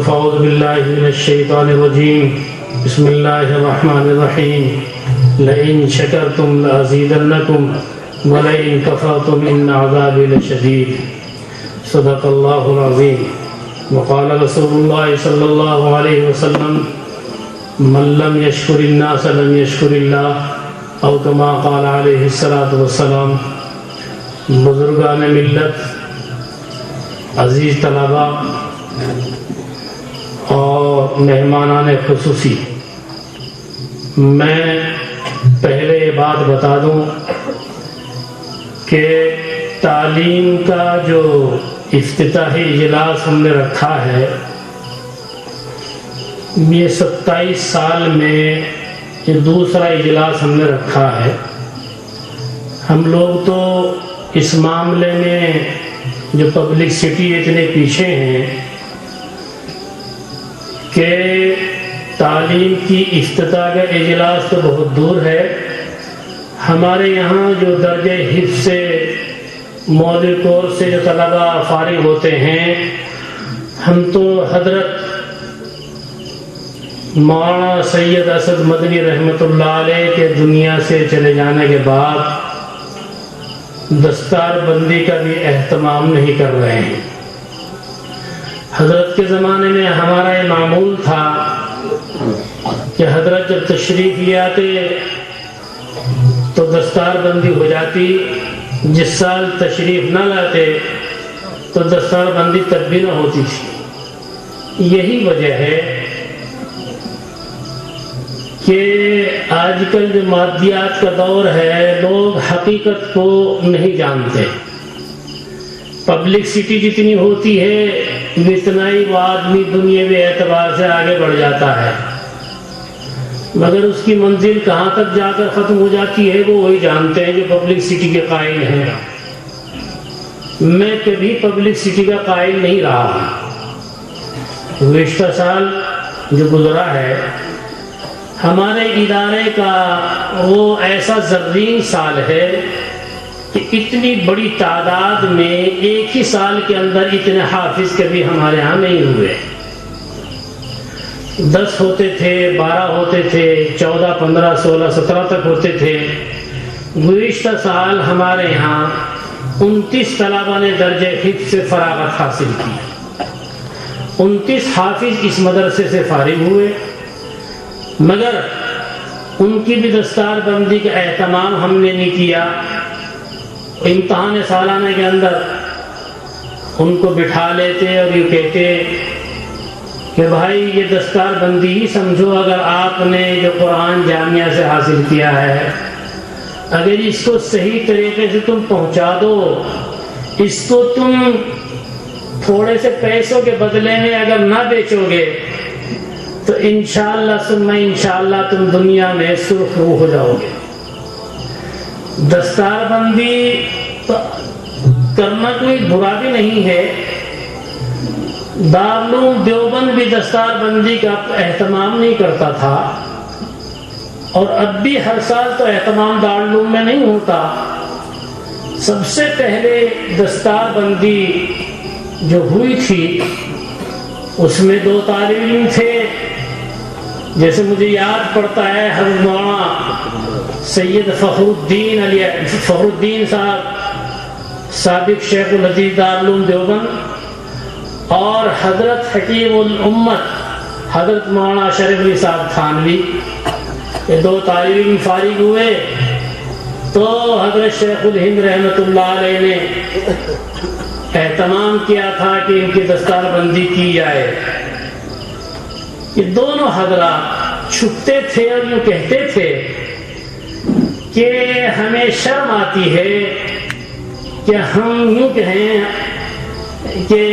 فاعوذ باللہ من الشیطان الرجیم بسم اللہ الرحمن الرحیم لئن شکرتم لازیدنکم ولئن کفرتم ان عذابی لشدید صدق اللہ العظیم وقال رسول اللہ صلی اللہ علیہ وسلم من لم یشکر الناس لم یشکر اللہ او کما قال علیہ الصلاۃ والسلام۔ بزرگان ملت، عزیز طلباء اور مہمانان خصوصی، میں پہلے یہ بات بتا دوں کہ تعلیم کا جو افتتاحی اجلاس ہم نے رکھا ہے، یہ 27 سال میں یہ دوسرا اجلاس ہم نے رکھا ہے۔ ہم لوگ تو اس معاملے میں جو پبلک سٹی اتنے پیچھے ہیں کہ تعلیم کی افتتاح کا اجلاس تو بہت دور ہے۔ ہمارے یہاں جو درجہ حفظ سے مولوی کورس سے جو طلباء فارغ ہوتے ہیں، ہم تو حضرت مولانا سید اسد مدنی رحمۃ اللہ علیہ کے دنیا سے چلے جانے کے بعد دستار بندی کا بھی اہتمام نہیں کر رہے ہیں۔ حضرت کے زمانے میں ہمارا یہ معمول تھا کہ حضرت جب تشریف لے آتے تو دستار بندی ہو جاتی، جس سال تشریف نہ لاتے تو دستار بندی تب بھی نہ ہوتی تھی۔ یہی وجہ ہے کہ آج کل جو مادیات کا دور ہے، لوگ حقیقت کو نہیں جانتے۔ پبلک سٹی جتنی ہوتی ہے اتنا ہی وہ آدمی دنیاوی اعتبار سے آگے بڑھ جاتا ہے، مگر اس کی منزل کہاں تک جا کر ختم ہو جاتی ہے وہ وہی جانتے ہیں جو پبلک سٹی کے قائل ہیں۔ میں کبھی پبلک سٹی کا قائل نہیں رہا۔ گزشتہ سال جو گزرا ہے ہمارے ادارے کا وہ ایسا زرین سال ہے کہ اتنی بڑی تعداد میں ایک ہی سال کے اندر اتنے حافظ کبھی ہمارے ہاں نہیں ہوئے۔ 10 ہوتے تھے، 12 ہوتے تھے، 14، 15، 16، 17 تک ہوتے تھے۔ گزشتہ سال ہمارے یہاں 29 طلباء نے درجہ حفظ سے فراغت حاصل کی۔ 29 حافظ اس مدرسے سے فارغ ہوئے، مگر ان کی بھی دستار بندی کا اہتمام ہم نے نہیں کیا۔ امتحان سالانہ کے اندر ان کو بٹھا لیتے اور یہ کہتے کہ بھائی یہ دستار بندی ہی سمجھو، اگر آپ نے جو قرآن جامعہ سے حاصل کیا ہے اگر اس کو صحیح طریقے سے تم پہنچا دو، اس کو تم تھوڑے سے پیسوں کے بدلے میں اگر نہ بیچو گے تو انشاءاللہ ثم انشاءاللہ تم دنیا میں سرخ روح ہو جاؤ گے۔ دستار بندی تو کرنا کوئی برا بھی نہیں ہے۔ دارالعلوم دیوبند بھی دستار بندی کا اہتمام نہیں کرتا تھا، اور اب بھی ہر سال تو اہتمام دارالعلوم میں نہیں ہوتا۔ سب سے پہلے دستار بندی جو ہوئی تھی اس میں 2 طالب علم تھے، جیسے مجھے یاد پڑتا ہے حضرت مولانا سید فخر الدین صاحب سابق شیخ الحدیث دارالعلوم دیوبند، اور حضرت حکیم الامت حضرت مولانا شریف علی صاحب تھانوی، یہ 2 طالب علم فارغ ہوئے تو حضرت شیخ الہند رحمۃ اللہ علیہ نے اہتمام کیا تھا کہ ان کی دستار بندی کی جائے۔ یہ دونوں حضرات چھپتے تھے اور یوں کہتے تھے کہ ہمیں شرم آتی ہے کہ ہم یوں کہیں کہ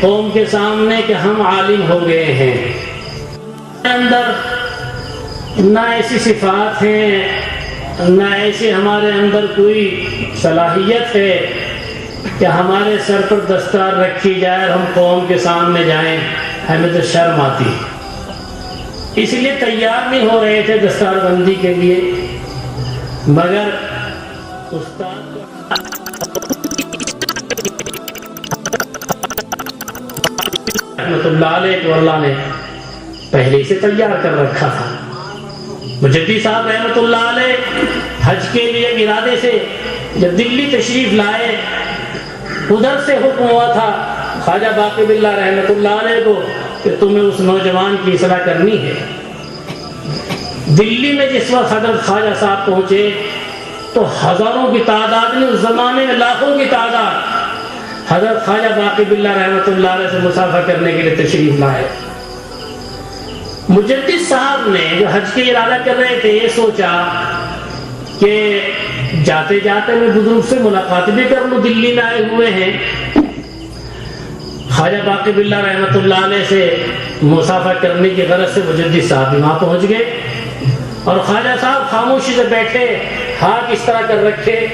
قوم کے سامنے کہ ہم عالم ہو گئے ہیں۔ اندر نہ ایسی صفات ہیں، نہ ایسی ہمارے اندر کوئی صلاحیت ہے کہ ہمارے سر پر دستار رکھی جائے اور ہم قوم کے سامنے جائیں، ہمیں تو شرم آتی، اس لیے تیار نہیں ہو رہے تھے دستار بندی کے لیے۔ مگر استاد رحمۃ اللہ علیہ کو اللہ نے پہلے سے تیار کر رکھا تھا۔ مجدد صاحب رحمۃ اللہ علیہ حج کے لیے ارادے سے جب دلی تشریف لائے، ادھر سے حکم ہوا تھا خواجہ باقی باللہ رحمۃ اللہ علیہ کو کہ تمہیں اس نوجوان کی اصلاح کرنی ہے۔ دلی میں جس وقت حضرت خواجہ صاحب پہنچے تو ہزاروں کی تعداد میں، اس زمانے میں لاکھوں کی تعداد حضرت خواجہ باقی باللہ رحمۃ اللہ علیہ سے مصافحہ کرنے کے لیے تشریف لائے۔ مجدد صاحب نے جو حج کے ارادہ کر رہے تھے یہ سوچا کہ جاتے جاتے میں بزرگ سے ملاقات بھی کر لوں، دلی میں آئے ہوئے ہیں۔ خواجہ باقی باللہ رحمۃ اللہ علیہ سے مصافحہ کرنے کی غرض سے مجدد صاحب بھی وہاں پہنچ گئے، اور خواجہ صاحب خاموشی سے بیٹھے، ہاتھ اس طرح کر رکھے،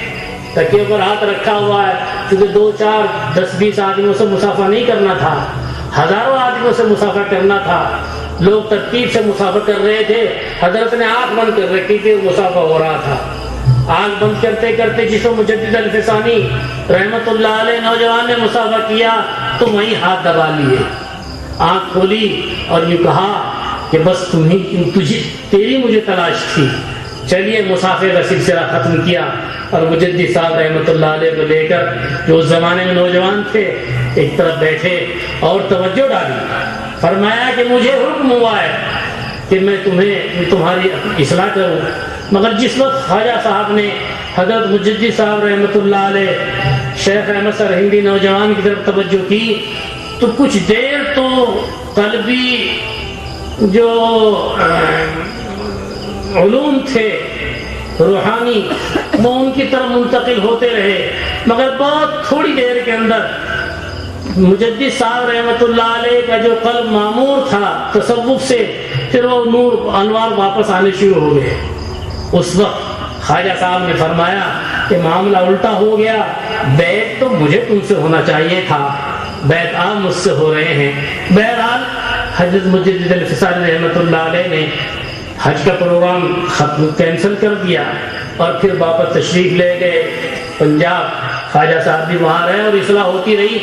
تکیے پر ہاتھ رکھا ہوا ہے، کیونکہ 2 4 10 20 آدمیوں سے مصافحہ نہیں کرنا تھا، ہزاروں آدمیوں سے مصافحہ کرنا تھا۔ لوگ ترتیب سے مصافحہ کر رہے تھے، حضرت نے آنکھ بند کر رکھی تھی، مصافحہ ہو رہا تھا۔ آنکھ بند کرتے کرتے جس کو مجدد الفسانی رحمت اللہ علیہ نوجوان نے مصافحہ کیا تو وہیں ہاتھ دبا لیے، آنکھ کھولی اور یہ کہا کہ بس تیری مجھے تلاش تھی، چلیے مصافحے کا سلسلہ ختم کیا، اور مجدد صاحب رحمت اللہ علیہ کو لے کر جو اس زمانے میں نوجوان تھے ایک طرف بیٹھے اور توجہ ڈالی، فرمایا کہ مجھے حکم ہوا ہے کہ میں تمہاری اصلاح کروں، مگر جس وقت خواجہ صاحب نے حضرت مجدد صاحب رحمت اللہ علیہ شیخ احمد سرہندی نوجوان کی طرف توجہ کی تو کچھ دیر تو قلبی جو علوم تھے روحانی وہ ان کی طرف منتقل ہوتے رہے، مگر بہت تھوڑی دیر کے اندر مجدد صاحب رحمت اللہ علیہ کا جو قلب معمور تھا تصوف سے، پھر وہ نور انوار واپس آنے شروع ہو گئے۔ اس وقت خواجہ صاحب نے فرمایا کہ معاملہ الٹا ہو گیا، بیعت تو مجھے تم سے ہونا چاہیے تھا، بیعت آپ مجھ سے ہو رہے ہیں۔ بہرحال حضرت مجدد الفسانی رحمت اللہ علیہ نے حج کا پروگرام کینسل کر دیا اور پھر واپس تشریف لے گئے پنجاب۔ خواجہ صاحب بھی وہاں رہے اور اصلاح ہوتی رہی۔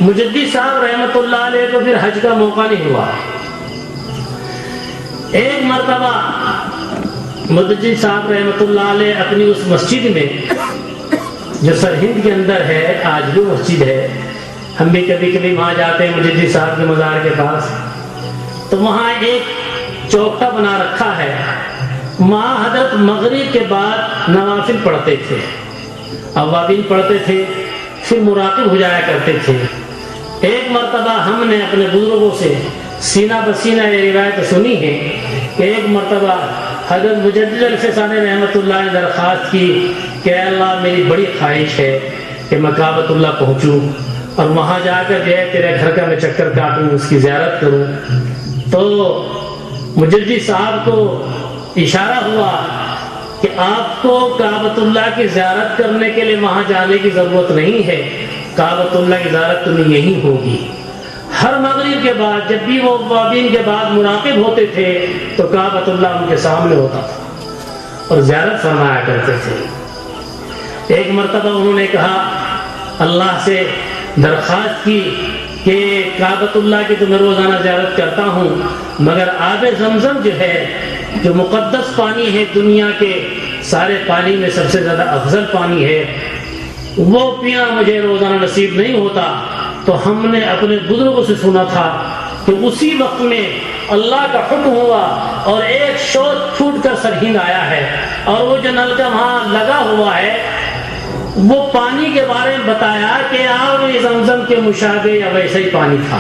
مجدد صاحب رحمت اللہ علیہ کو پھر حج کا موقع نہیں ہوا۔ ایک مرتبہ مجدد صاحب رحمت اللہ علیہ اپنی اس مسجد میں جو سرہند کے اندر ہے، آج بھی مسجد ہے، ہم بھی کبھی کبھی وہاں جاتے ہیں مجدد صاحب کے مزار کے پاس، تو وہاں ایک چوکٹا بنا رکھا ہے، وہاں حضرت مغرب کے بعد نوافل پڑھتے تھے، اوابین پڑھتے تھے، پھر مراقب ہو جایا کرتے تھے۔ ایک مرتبہ ہم نے اپنے بزرگوں سے سینہ بسینہ یہ روایت سنی ہے کہ ایک مرتبہ حضرت مجدد الفسانی رحمت اللہ نے درخواست کی کہ اے اللہ میری بڑی خواہش ہے کہ میں کعبۃ اللہ پہنچوں اور وہاں جا کر جو ہے تیرے گھر کا میں چکر کاٹوں، اس کی زیارت کروں۔ تو مجدد صاحب کو اشارہ ہوا کہ آپ کو کعبۃ اللہ کی زیارت کرنے کے لیے وہاں جانے کی ضرورت نہیں ہے، کعبۃ اللہ کی زیارت تمہیں یہی ہوگی۔ ہر مغرب کے بعد جب بھی وہ اوابین کے بعد مراقب ہوتے تھے تو کعبۃ اللہ ان کے سامنے ہوتا تھا اور زیارت فرمایا کرتے تھے۔ ایک مرتبہ انہوں نے کہا، اللہ سے درخواست کی کہ کعبۃ اللہ کی تو میں روزانہ زیارت کرتا ہوں، مگر آب زمزم جو ہے، جو مقدس پانی ہے، دنیا کے سارے پانی میں سب سے زیادہ افضل پانی ہے، وہ پینا مجھے روزانہ نصیب نہیں ہوتا۔ تو ہم نے اپنے بزرگوں سے سنا تھا کہ اسی وقت میں اللہ کا حکم ہوا اور ایک شوٹ پھوٹ کر سرہند آیا ہے، اور وہ جو نلکا وہاں لگا ہوا ہے وہ پانی کے بارے میں بتایا کہ آب زمزم کے مشابہ یا ویسا ہی پانی تھا،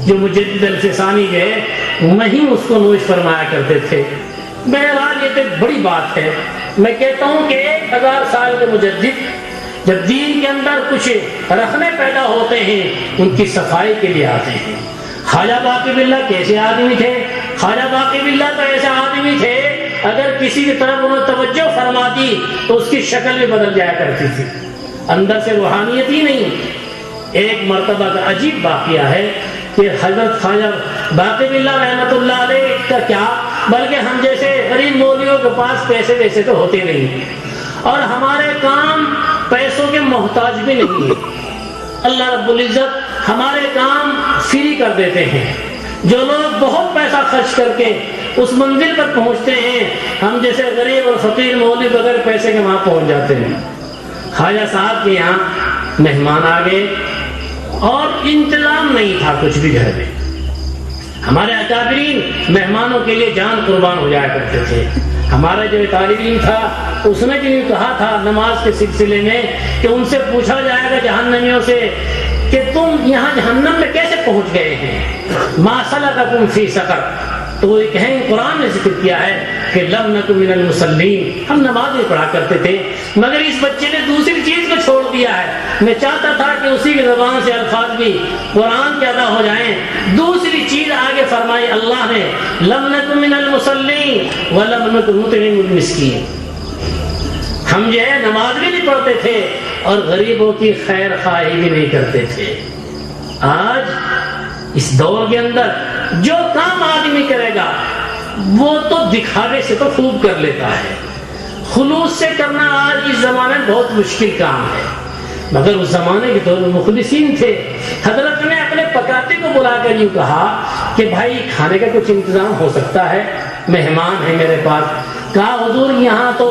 جو مجدد الفسانی گئے وہیں اس کو نوش فرمایا کرتے تھے۔ بہرحال یہ تو ایک بڑی بات ہے۔ میں کہتا ہوں کہ 1000 سال کے مجدد جب دین کے اندر کچھ رکھنے پیدا ہوتے ہیں ان کی صفائی کے لیے آتے ہیں۔ خواجہ باقی باللہ کیسے آدمی تھے؟ خواجہ باقی باللہ تو ایسے آدمی تھے اگر کسی کی طرف انہوں نے توجہ فرما دی تو اس کی شکل بھی بدل جایا کرتی تھی، اندر سے روحانیت ہی نہیں۔ ایک مرتبہ کا عجیب واقعہ ہے کہ حضرت خواجہ باقی باللہ رحمت اللہ علیہ کا کیا، بلکہ ہم جیسے غریب مولویوں کے پاس پیسے ویسے تو ہوتے نہیں، اور ہمارے کام پیسوں کے محتاج بھی نہیں ہے۔ اللہ رب العزت ہمارے کام فری کر دیتے ہیں. جو لوگ بہت پیسہ خرچ کر کے اس منزل پر پہنچتے ہیں، ہم جیسے غریب اور فقیر مولوی بغیر پیسے کے وہاں پہنچ جاتے ہیں. خواجہ صاحب کے یہاں مہمان آ گئے اور انتظام نہیں تھا کچھ بھی گھر میں. ہمارے اکابرین مہمانوں کے لیے جان قربان ہو جایا کرتے تھے. ہمارا جو طالب علم تھا اس نے جو کہا تھا نماز کے سلسلے میں کہ ان سے پوچھا جائے گا جہنمیوں سے کہ تم یہاں جہنم میں کیسے پہنچ گئے ہیں، ما سلککم فی سقر. تو وہ کہیں قرآن نے ذکر کیا ہے کہ لم نکن من المصلین، ہم نماز نہیں پڑھا کرتے تھے. مگر اس بچے نے دوسری چیز کو چھوڑ دیا ہے. میں چاہتا تھا کہ اسی کی زبان سے الفاظ بھی قرآن کے ادا ہو جائیں. دوسری چیز آگے فرمائی اللہ نے، لم نکن من المصلین ولم نکن نطعم المسکین. ہم جو ہے نماز بھی نہیں پڑھتے تھے اور غریبوں کی خیر خواہی بھی نہیں کرتے تھے. آج اس دور کے اندر جو کام آدمی کرے گا وہ تو دکھاوے سے تو خوب کر لیتا ہے. خلوص سے کرنا آج اس زمانے میں بہت مشکل کام ہے. مگر اس زمانے کے دور میں مخلصین تھے. حضرت نے اپنے پکاتے کو بلا کر یوں کہا کہ بھائی کھانے کا کچھ انتظام ہو سکتا ہے، مہمان ہے میرے پاس. کہا حضور یہاں تو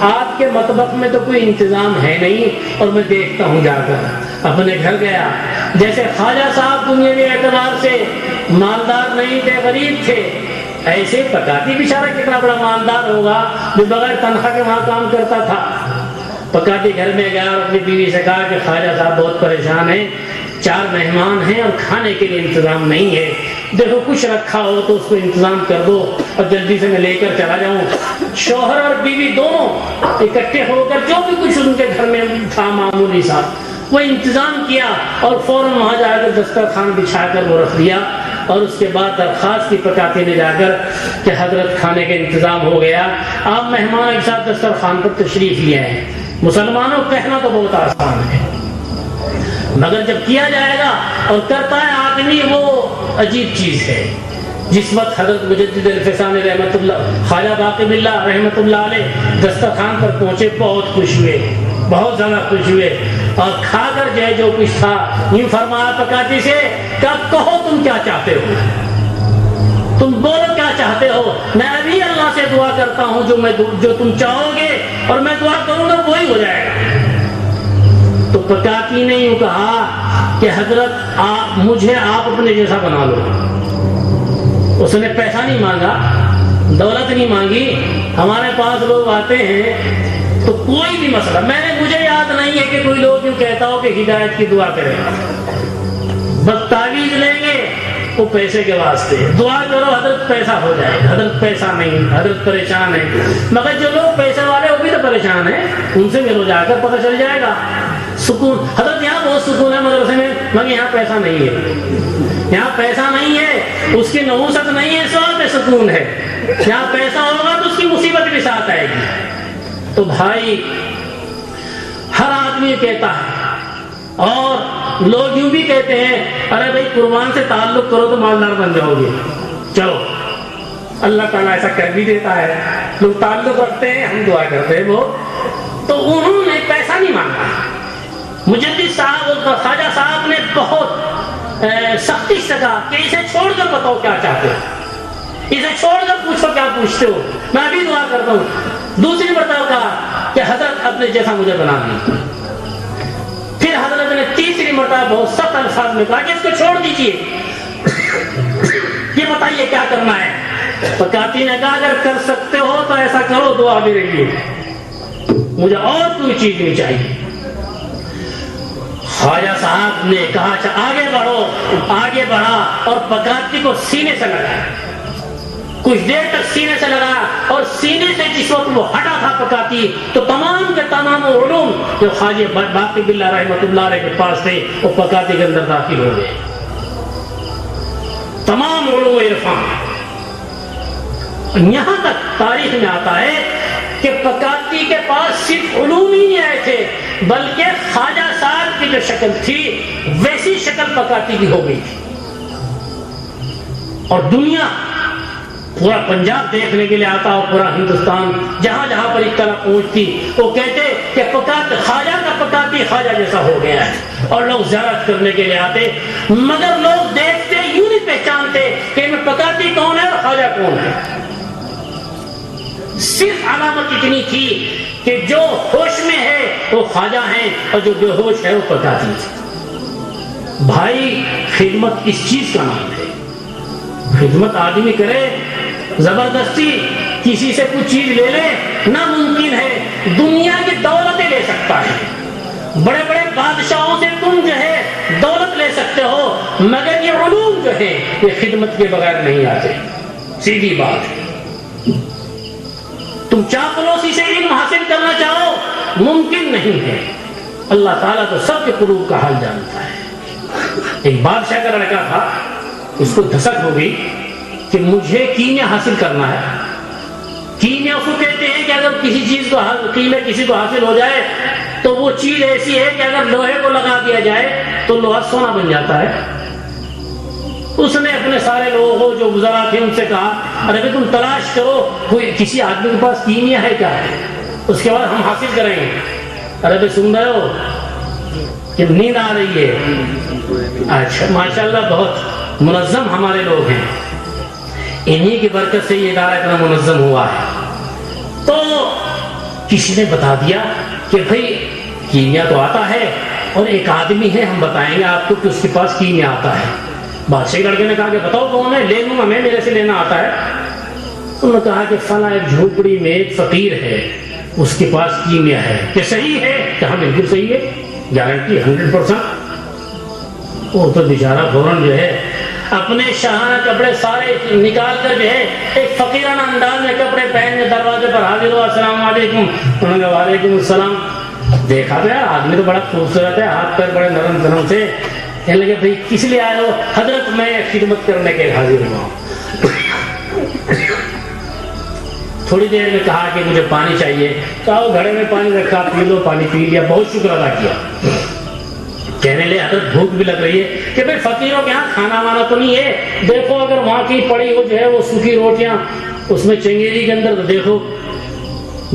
آپ کے مطبخ میں تو کوئی انتظام ہے نہیں اور میں دیکھتا ہوں جا کر. اپنے گھر گیا. جیسے خواجہ صاحب دنیاوی اعتبار سے مالدار نہیں تھے، غریب تھے، ایسے پکاتی بیچارہ کتنا بڑا مالدار ہوگا جو بغیر تنخواہ کے وہاں کام کرتا تھا. پکاتی گھر میں گیا اور اپنی بیوی سے کہا کہ خواجہ صاحب بہت پریشان ہیں، 4 مہمان ہیں اور کھانے کے لیے انتظام نہیں ہے. دیکھو کچھ رکھا ہو تو اس کو انتظام کر دو اور جلدی سے میں لے کر چلا جاؤں. شوہر اور بیوی دونوں اکٹھے ہو کر جو بھی کچھ ان کے گھر میں تھا معمولی سا وہ انتظام کیا اور فوراً وہاں جا کر دسترخوان بچھا کر وہ رکھ دیا. اور اس کے بعد درخواست کی پکاتی نے جا کر کہ حضرت کھانے کا انتظام ہو گیا، آپ مہمانوں کے ساتھ دسترخوان پر تشریف لے آئے. مسلمانوں کہنا تو بہت آسان ہے مگر جب کیا جائے گا اور کرتا ہے آدمی وہ عجیب چیز ہے. جس وقت حضرت مجدد الفسانی رحمۃ اللہ، خواجہ باقی باللہ رحمۃ اللہ علیہ دسترخوان پر پہنچے، بہت خوش ہوئے، بہت زیادہ خوش ہوئے اور کھا کر جو کچھ تھا یوں فرمایا پکاتی سے کہ اب کہو تم کیا چاہتے ہو، تم بولو کیا چاہتے ہو، میں ابھی اللہ سے دعا کرتا ہوں جو تم چاہو گے اور میں دعا کروں گا وہی ہو جائے گا. تو پکاتی نے یوں کہا کہ حضرت مجھے آپ اپنے جیسا بنا لو. اس نے پیسہ نہیں مانگا، دولت نہیں مانگی. ہمارے پاس لوگ آتے ہیں تو کوئی بھی مسئلہ، مجھے یاد نہیں ہے کہ کوئی لوگ یوں کہتا ہو کہ ہدایت کی دعا کریں، بس تعویذ لیں گے وہ پیسے کے واسطے، دعا کرو حضرت پیسہ ہو جائے. حضرت پیسہ نہیں، حضرت پریشان ہے. مگر جو لوگ پیسے والے وہ بھی تو پریشان ہیں، ان سے ملو جا کر پتہ چل جائے گا. سکون حضرت یہاں بہت سکون ہے مدرسے میں، مگر یہاں پیسہ نہیں ہے، یہاں پیسہ نہیں ہے، اس کی نحوست نہیں ہے، اس وقت سکون ہے. یہاں پیسہ ہوگا تو اس کی مصیبت بھی ساتھ آئے گی. تو بھائی ہر آدمی کہتا ہے اور لوگ یوں بھی کہتے ہیں ارے بھائی قربان سے تعلق کرو تو مالدار بن جاؤ گے. چلو اللہ تعالیٰ ایسا کر بھی دیتا ہے، لوگ تعلق رکھتے ہیں، ہم دعا کرتے ہیں وہ. تو انہوں نے پیسہ نہیں مانگا. مجدد صاحب اور خواجہ صاحب نے بہت سختی سے کہا کہ اسے چھوڑ کر بتاؤ کیا چاہتے ہو، اسے چھوڑ کر پوچھو کیا پوچھتے ہو، میں ابھی دعا کرتا ہوں. دوسری مرتبہ کہا کہ حضرت اپنے جیسا مجھے بنا دی. پھر حضرت نے تیسری مرتبہ بہت سخت الفاظ میں کہا کہ اس کو چھوڑ دیجئے، یہ بتائیے کیا کرنا ہے. پکاتی نے کہا اگر کر سکتے ہو تو ایسا کرو، دعا بھی رہی ہے، مجھے اور کوئی چیز نہیں چاہیے. خواجہ صاحب نے کہا اچھا آگے بڑھو. آگے بڑھا اور پکاتی کو سینے سے لگایا، کچھ دیر تک سینے سے لگایا اور سینے سے جس وقت وہ ہٹا تھا پکاتی تو تمام کے تمام علوم جو خواجہ باقی باللہ رحمۃ اللہ علیہ کے پاس تھے وہ پکاتی کے اندر داخل ہو گئے. تمام علوم عرفان. یہاں تک تاریخ میں آتا ہے کہ پکاتی کے پاس صرف علوم ہی نہیں آئے تھے بلکہ خواجہ صاحب کی جو شکل تھی ویسی شکل پکاتی کی ہو گئی تھی. اور دنیا پورا پنجاب دیکھنے کے لیے آتا اور پورا ہندوستان جہاں جہاں پر اطلاع پہنچتی وہ کہتے کہ خواجہ کا پکاتی خواجہ جیسا ہو گیا ہے، اور لوگ زیارت کرنے کے لیے آتے، مگر لوگ دیکھتے یوں نہیں پہچانتے کہ میں پکاتی کون ہے اور خواجہ کون ہے۔ صرف علامت اتنی تھی کہ جو ہوش میں ہے وہ خواجہ ہیں اور جو بے ہوش ہے وہ پکاتی ہے۔ بھائی خدمت اس چیز کا نام ہے، خدمت آدمی کرے زبردستی کسی سے کچھ چیز لے لے ناممکن ہے، دنیا کی دولتیں لے سکتا ہے، بڑے بڑے بادشاہوں سے تم جو ہے دولت لے سکتے ہو، مگر یہ علوم جو ہے یہ خدمت کے بغیر نہیں آتے، سیدھی بات ہے۔ تم چاپلوسی سے علم حاصل کرنا چاہو ممکن نہیں ہے، اللہ تعالیٰ تو سب کے قلوب کا حال جانتا ہے۔ ایک بادشاہ کا لڑکا تھا، اس کو دھسک ہو گئی کہ مجھے کیمیا حاصل کرنا ہے۔ کیمیا اس کو کہتے ہیں کہ اگر کسی چیز کو کیمیا کسی کو حاصل ہو جائے تو وہ چیز ایسی ہے کہ اگر لوہے کو لگا دیا جائے تو لوہا سونا بن جاتا ہے۔ اس نے اپنے سارے لوگوں کو جو وزراء تھے ان سے کہا ارے تم تلاش کرو کوئی کسی آدمی کے پاس کیمیا ہے کیا، اس کے بعد ہم حاصل کریں گے۔ ارے سن رہے ہو کہ نیند آ رہی ہے؟ اچھا ماشاءاللہ بہت منظم ہمارے لوگ ہیں، انہی کی برکت سے یہ ادارہ اتنا منظم ہوا ہے۔ تو کسی نے بتا دیا کہ بھائی کیمیا تو آتا ہے اور ایک آدمی ہے، ہم بتائیں گے آپ کو کہ اس کے پاس کیمیا آتا ہے۔ بادشاہ لڑکے نے کہا کہ بتاؤ کون ہے، لے لوں گا میں، میرے سے لینا آتا ہے۔ انہوں نے کہا کہ فلاں ایک جھوپڑی میں ایک فقیر ہے، اس کے پاس کیمیا ہے، کہ صحیح ہے؟ کہ ہاں بالکل صحیح ہے، گارنٹی 100%۔ وہ تو بیچارہ فوراً جو ہے اپنے شاہانہ کپڑے سارے نکال کر جو ہے ایک فقیرانہ انداز میں کپڑے پہن کے دروازے پر حاضر ہوا، السلام علیکم۔ انہوں نے کہا وعلیکم السلام۔ دیکھا تو یار آدمی تو بڑا خوبصورت ہے، ہاتھ پیر بڑے نرم نرم سے۔ کہنے لگے بھائی کس لیے آئے ہو؟ حضرت میں خدمت کرنے کے حاضر ہوا ہوں۔ تھوڑی دیر میں کہا کہ مجھے پانی چاہیے، کہا وہ گھڑے میں پانی رکھا، پی لو، پانی پی لیا، بہت شکر ادا کیا۔ کہنے لے حضرت بھوک بھی لگ رہی ہے کہ بھائی فقیروں کے ہاں کھانا وانا تو نہیں ہے، دیکھو اگر وہاں کی پڑی ہو جو ہے وہ سوکھی روٹیاں اس میں چنگیری کے اندر، تو دیکھو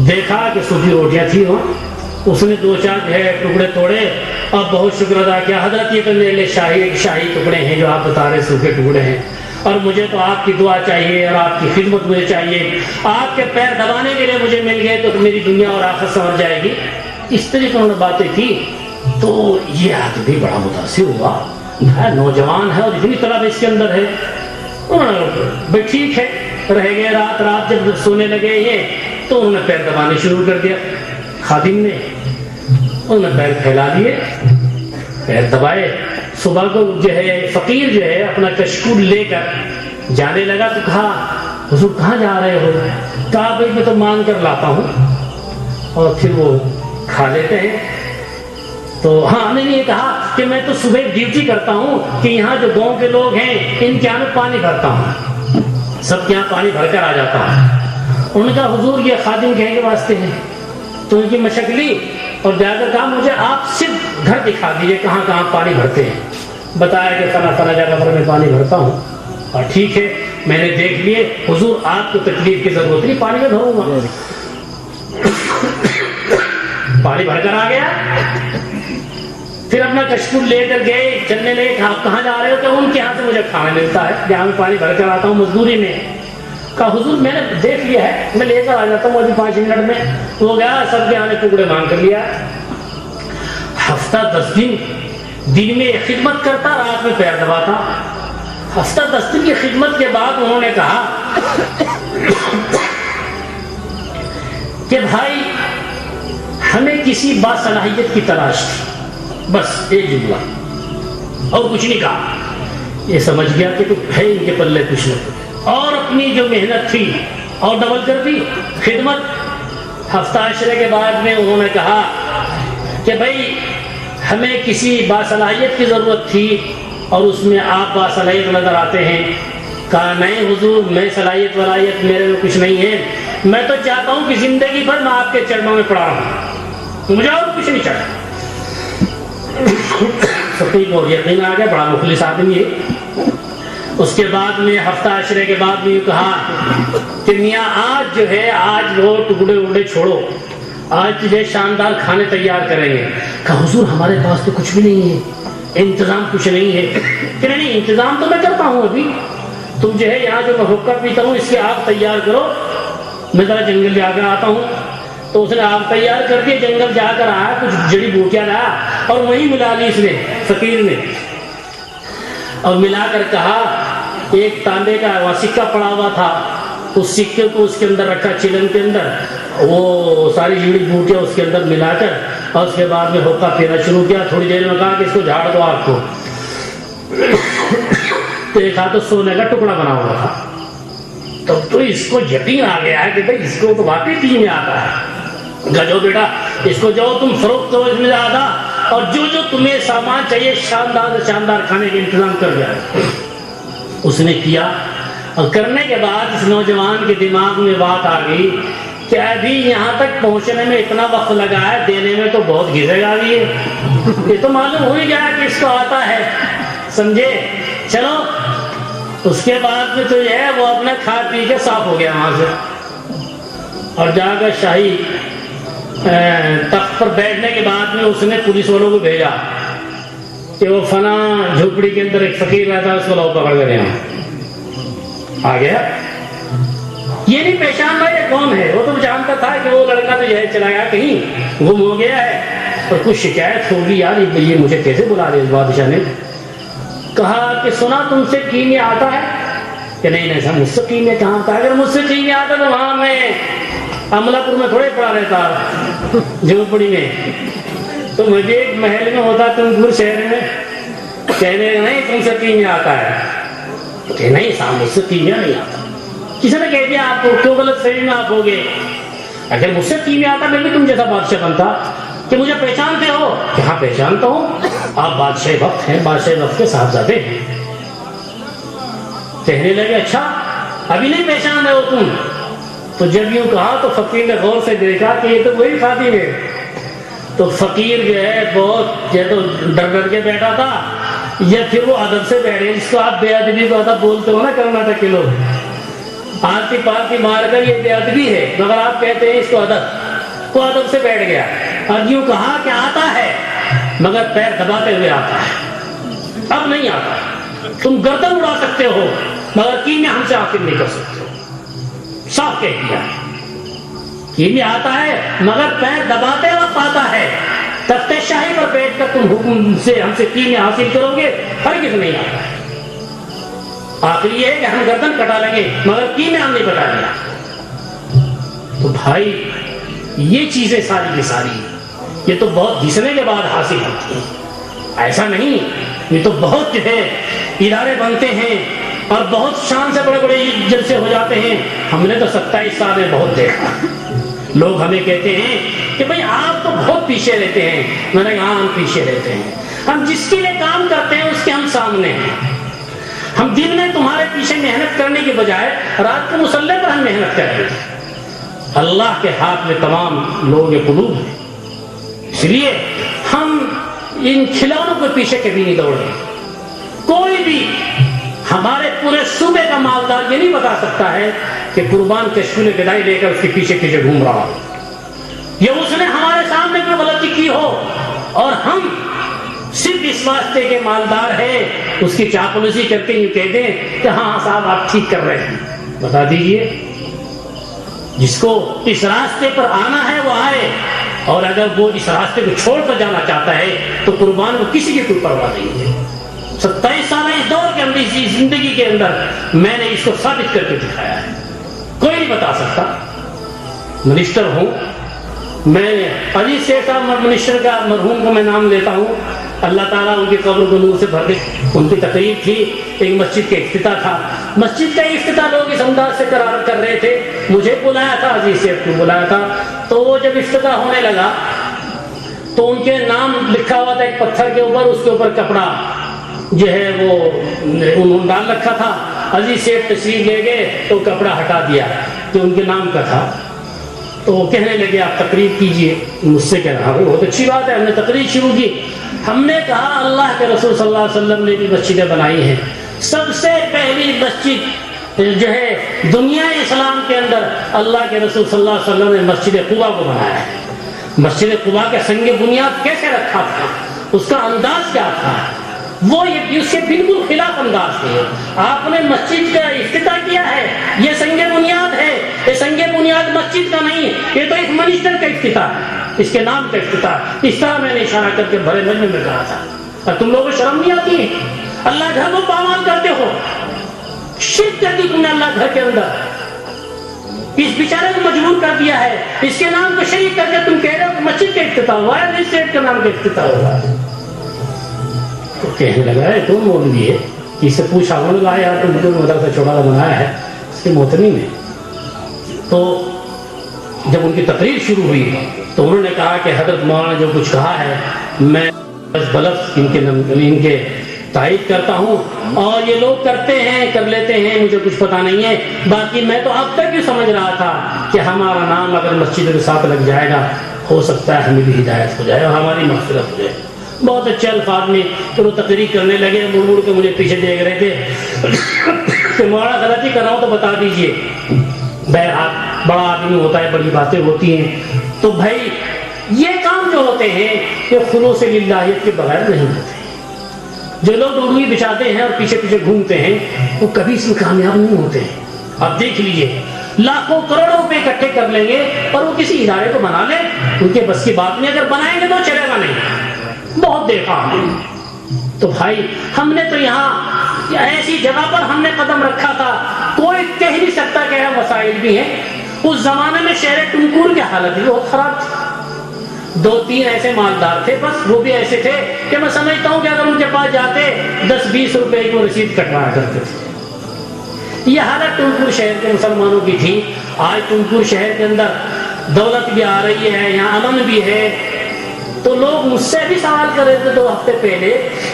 دیکھا کہ سوکھی روٹیاں تھی وہاں، اس نے 2-4 جو ہے ٹکڑے توڑے اور بہت شکر ادا کیا، حضرت یہ تو میرے لیے شاہی ٹکڑے ہیں جو آپ بتا رہے سوکھے ٹکڑے ہیں، اور مجھے تو آپ کی دعا چاہیے اور آپ کی خدمت مجھے چاہیے، آپ کے پیر دبانے کے لیے مجھے مل گئے تو میری دنیا اور آخرت سنور جائے گی۔ اس طریقے انہوں نے باتیں کی تو یہ آدمی بڑا متاثر ہوا، نوجوان ہے اور اتنی طلب اس کے اندر ہے۔ بھائی ٹھیک ہے، رہ گئے رات جب سونے لگے یہ تو انہوں نے پیر دبانے شروع کر دیا، خادم نے انہوں نے پیر پھیلا دیے، پیر دبائے۔ صبح کو جو ہے فقیر جو ہے اپنا کشکول لے کر جانے لگا تو کہا حضور کہاں جا رہے ہو؟ کہا بھائی میں تو مانگ کر لاتا ہوں اور پھر وہ کھا لیتے ہیں۔ تو ہاں نہیں یہ کہا کہ میں تو صبح ڈیوٹی کرتا ہوں کہ یہاں جو گاؤں کے لوگ ہیں ان کے یہاں میں پانی بھرتا ہوں، سب کے یہاں پانی بھر کر آ جاتا ہوں۔ انہوں نے کہا حضور یہ خادم کہنے کے واسطے ہیں، تو ان کی مشق لی اور جا کر کہا مجھے آپ صرف گھر دکھا دیجیے کہاں کہاں پانی بھرتے ہیں۔ بتایا کہ فلاں جگہ پر میں پانی بھرتا ہوں، اور ٹھیک ہے میں نے دیکھ لیے حضور آپ کو تکلیف کی ضرورت نہیں، پانی میں بھروں گا۔ پانی بھر کر آ گیا، پھر اپنا کشکول لے کر گئے، چلنے لگے، آپ کہاں جا رہے ہو؟ کہ ان کے یہاں سے مجھے کھانا ملتا ہے جہاں میں پانی بھر کر آتا ہوں مزدوری میں۔ کہا حضور میں نے دیکھ لیا ہے، میں لے کر آ جاتا ہوں ابھی 5 منٹ میں۔ وہ گیا، سب کے آنے ٹکڑے مانگ کر لیا۔ ہفتہ 10 دن میں خدمت کرتا، رات میں پیر دباتا۔ ہفتہ 10 دن کی خدمت کے بعد انہوں نے کہا کہ بھائی ہمیں کسی باصلاحیت کی تلاش تھی، بس ایک جملہ اور کچھ نہیں کہا۔ یہ سمجھ گیا کہ ہے ان کے پلے کچھ نہ کچھ، اور اپنی جو محنت تھی اور ڈبل کر دی خدمت۔ ہفتہ عشرے کے بعد میں انہوں نے کہا کہ بھائی ہمیں کسی باصلاحیت کی ضرورت تھی اور اس میں آپ باصلاحیت نظر آتے ہیں۔ کہا نہیں حضور میں صلاحیت ولایت میرے میں کچھ نہیں ہے، میں تو چاہتا ہوں کہ زندگی بھر میں آپ کے چرنوں میں پڑا رہوں، مجھے اور کچھ نہیں چاہتا۔ فقیر کو یقین آ گیا، بڑا مخلص آدمی ہے۔ اس کے بعد میں ہفتہ عشرے کے بعد میں کہا کہ میاں آج جو ہے آج وہ ٹکڑے وکڑے چھوڑو، آج تجھے شاندار کھانے تیار کریں گے۔ کہا حضور ہمارے پاس تو کچھ بھی نہیں ہے، انتظام کچھ نہیں ہے۔ کہ نہیں انتظام تو میں کرتا ہوں، ابھی تم جو ہے یہاں جو میں حکم پیتا ہوں اس کی آگ تیار کرو، میں ذرا جنگل جا کر آتا ہوں۔ تو اس نے آگ تیار کر کے جنگل جا کر آیا، کچھ جڑی بوٹیاں لایا اور وہیں ملا لی اس نے، فقیر نے، اور ملا کر کہا ایک تانبے کا وہ سکہ پڑا ہوا تھا، اس سکے کو اس کے اندر رکھا چلن کے اندر، وہ ساری جڑی بوٹیاں اس کے اندر ملا کر، اور اس کے بعد میں حقہ پھیرنا شروع کیا۔ تھوڑی دیر میں کہا کہ اس کو جھاڑ دو آگ کو، تو ایک ہاتھ سونے کا ٹکڑا بنا ہوا تھا۔ تب تو اس کو یقین آ گیا ہے کہ بھائی اس کو تو واقعی تین میں آتا ہے۔ جو بیٹا اس کو جاؤ تم فروخت کرو اس میں زیادہ، اور جو جو تمہیں سامان چاہیے شاندار شاندار کھانے کا انتظام کر جائے۔ اس نے کیا، اور کرنے کے بعد اس نوجوان کے دماغ میں بات آ گئی کہ ابھی یہاں تک پہنچنے میں اتنا وقت لگا ہے، دینے میں تو بہت گھسے گا بھی ہے، یہ تو معلوم ہو ہی گیا کہ اس کو آتا ہے، سمجھے؟ چلو اس کے بعد میں تو یہ ہے وہ اپنا کھا پی کے صاف ہو گیا وہاں سے، اور جا کر شاہی تخت پر بیٹھنے کے بعد میں اس نے پولیس والوں کو بھیجا کہ وہ فلاں جھوپڑی کے اندر ایک فقیر رہتا ہے، اس کو لاؤ پکڑ کر یہاں آ گیا۔ یہ نہیں پہچان بھائی یہ کون ہے، وہ تو جانتا تھا کہ وہ لڑکا تو یہ چلا گیا کہیں گم ہو گیا ہے، اور کچھ شکایت ہوگی یار یہ مجھے کیسے بلا رہے۔ اس بادشاہ نے کہا کہ سنا تم سے کیمیا آتا ہے؟ کہ نہیں نہیں سر مجھ سے کیمیا کہاں آتا ہے، اگر مجھ سے کیمیا آتا تو وہاں میں املا پور میں تھوڑے پڑا رہتا جھوپڑی میں، تو مجھے ایک محل میں ہوتا تم پور شہر میں۔ کہنے نہیں تم سے کیمیا آتا ہے، کہ نہیں صاحب مجھ سے کیمیا نہیں آتا۔ کسی نے کہہ دیا آپ کو، کیوں غلط فہمی میں آپ ہوگے؟ اگر مجھ سے کیمیا آتا میں بھی تم جیسا بادشاہ بنتا۔ کہ مجھے پہچانتے ہو؟ کہ ہاں پہچانتا ہوں، آپ بادشاہ وقت ہیں، بادشاہ وقت کے صاحبزادے ہیں۔ کہنے لگے اچھا ابھی نہیں پہچان رہے ہو تم؟ تو جب یوں کہا تو فقیر نے غور سے دیکھا کہ یہ تو وہی خادم ہے۔ تو فقیر جو ہے بہت یا تو ڈر ڈر کے بیٹھا تھا، یا پھر وہ ادب سے بیٹھے، جس کو آپ بے ادبی کو ادب بولتے ہو نا کرناٹک کے لوگ، آرتی پارتی مار کر یہ بے ادبی ہے، مگر آپ کہتے ہیں اس کو ادب، وہ ادب سے بیٹھ گیا اور یوں کہا کہ آتا ہے مگر پیر دباتے ہوئے آتا ہے، اب نہیں آتا۔ تم گردن اڑا سکتے ہو مگر کیمیا ہم سے حاصل نہیں کر سکتے ہو، صاف کہہ دیا۔ کیمیا آتا ہے مگر پیر دباتے وقت آتا ہے، تخت شاہی پر بیٹھ کر تم حکم سے ہم سے کیمیا حاصل کرو گے ہرگز نہیں آتا ہے۔ آخری یہ ہے کہ ہم گردن کٹا لیں گے مگر کیمیا ہم نہیں کٹا لیں۔ تو بھائی یہ چیزیں ساری کی ساری یہ تو بہت گھسنے کے بعد حاصل ہوتی ہیں، ایسا نہیں، یہ تو بہت جو ہے ادارے بنتے ہیں اور بہت شان سے بڑے بڑے جلسے ہو جاتے ہیں۔ ہم نے تو 27 سال میں بہت دیکھا، لوگ ہمیں کہتے ہیں کہ بھئی آپ تو بہت پیچھے رہتے ہیں۔ میں نے کہا ہم پیچھے رہتے ہیں، ہم جس کے لیے کام کرتے ہیں اس کے ہم سامنے ہیں۔ ہم دن میں تمہارے پیچھے محنت کرنے کے بجائے رات کو مصلی پر ہم محنت کر رہے ہیں۔ اللہ کے ہاتھ میں تمام لوگوں کے قلوب ہیں، اس لیے ہم ان کھلونوں کے پیچھے کبھی نہیں دوڑے۔ کوئی بھی ہمارے پورے صوبے کا مالدار یہ نہیں بتا سکتا ہے کہ قربان کشکول گدائی لے کر اس کے پیچھے پیچھے گھوم رہا ہو، یا اس نے ہمارے سامنے کوئی غلطی کی ہو اور ہم صرف اس واسطے کے مالدار ہے اس کی چاپلوسی کر کے یہ کہہ دیں کہ ہاں صاحب آپ ٹھیک کر رہے ہیں۔ بتا دیجئے جس کو اس راستے پر آنا ہے وہ آئے، اور اگر وہ اس راستے کو چھوڑ کر جانا چاہتا ہے تو قربان کو کسی کی کوئی پرواہ نہیں ہے۔ 27 سال اس دور کے اندر، اسی زندگی کے اندر میں نے اس کو ثابت کر کے دکھایا ہے، کوئی نہیں بتا سکتا۔ منسٹر ہوں میں، عزیز شیخ صاحب منسٹر کا مرحوم کو میں نام لیتا ہوں، اللہ تعالیٰ ان کی قبر کو نور سے بھر دے۔ ان کی تقریب تھی، ایک مسجد کا افتتاح تھا، مسجد کا افتتاح لوگ اس انداز سے قرار کر رہے تھے، مجھے بلایا تھا، عزیز شیخ کو بلایا تھا، تو وہ جب افتتاح ہونے لگا تو ان کے نام لکھا ہوا تھا ایک پتھر کے اوپر، اس کے اوپر کپڑا جو ہے وہ انہوں نے ڈال رکھا تھا۔ عزیز شیخ تشریف لے گئے تو کپڑا ہٹا دیا جو ان کے نام کا تھا، تو وہ کہنے لگے آپ تقریر کیجئے۔ مجھ سے کہہ رہا بہت اچھی بات ہے، ہم نے تقریر شروع کی۔ ہم نے کہا اللہ کے رسول صلی اللہ علیہ وسلم نے بھی مسجدیں بنائی ہیں، سب سے پہلی مسجد جو ہے دنیا اسلام کے اندر اللہ کے رسول صلی اللہ علیہ وسلم نے مسجد قباء کو بنایا ہے. مسجد قباء کا سنگ بنیاد کیسے رکھا تھا, اس کا انداز کیا تھا, وہ اس کے بالکل خلاف انداز ہے. آپ نے مسجد کا افتتاح کیا ہے, یہ سنگ بنیاد ہے. یہ سنگ بنیاد مسجد کا نہیں, یہ تو ایک منسٹر کا افتتاح ہے, اس کے نام کا افتتاح. اس طرح میں نے اشارہ کر کے بڑے مجمع میں کہا تھا. اور تم لوگوں کو شرم نہیں آتی ہے؟ اللہ گھر کو پامال کرتے ہو, شرک کر دی تم نے اللہ گھر کے اندر. اس بیچارے کو مجبور کر دیا ہے, اس کے نام کو شریک کر کے تم کہہ رہے ہو کہ مسجد کا افتتاح ہوا ہے, اسٹیٹ کا نام کا افتتاح ہوا ہے. تو کہنے لگا ہے تم مولوی ہے, اس سے پوچھا, انہوں نے کہا یار تم نے مدرسہ چھوڑا بنایا ہے اس کے محترمی میں. تو جب ان کی تقریر شروع ہوئی تو انہوں نے کہا کہ حضرت مولانا جو کچھ کہا ہے میں بس بلفظ ان کے تائید کرتا ہوں, اور یہ لوگ کرتے ہیں کر لیتے ہیں, مجھے کچھ پتا نہیں ہے. باقی میں تو اب تک یہ سمجھ رہا تھا کہ ہمارا نام اگر مسجد کے ساتھ لگ جائے گا ہو سکتا ہے ہمیں بھی ہدایت ہو جائے اور ہماری مغفرت ہو جائے. بہت اچھے الفاظ میں پھر وہ تقریر کرنے لگے, مڑ مڑ کے مجھے پیچھے دیکھ رہے تھے کہ مولانا غلطی کر رہا ہوں تو بتا دیجئے. بہرحال بڑا آدمی ہوتا ہے, بڑی باتیں ہوتی ہیں. تو بھائی یہ کام جو ہوتے ہیں یہ خلوص للہیت کے بغیر نہیں ہوتے. جو لوگ ڈوڈوئی بچاتے ہیں اور پیچھے پیچھے گھومتے ہیں وہ کبھی اس میں کامیاب نہیں ہوتے ہیں. آپ دیکھ لیجئے, لاکھوں کروڑوں روپے اکٹھے کر لیں گے اور وہ کسی ادارے کو بنا لیں, ان کے بس کی بات نہیں. اگر بنائیں گے تو چلے گا نہیں, بہت دیکھا ہم نے. تو بھائی ہم نے تو یہاں ایسی جگہ پر ہم نے قدم رکھا تھا, کوئی کہہ نہیں سکتا کہ یہاں وسائل بھی ہیں. اس زمانے میں شہر ٹنکور کی حالت بھی بہت خراب تھی. 2-3 ایسے مالدار تھے, بس وہ بھی ایسے تھے کہ میں سمجھتا ہوں کہ اگر ان کے پاس جاتے 10-20 روپے کی رسید کٹوایا کرتے تھے. یہ حالت ٹنکور شہر کے مسلمانوں کی تھی. آج ٹنکور شہر کے اندر دولت بھی آ رہی ہے, یہاں امن بھی ہے. تو لوگ مجھ سے بھی سوال کر رہے تھے 2 ہفتے پہلے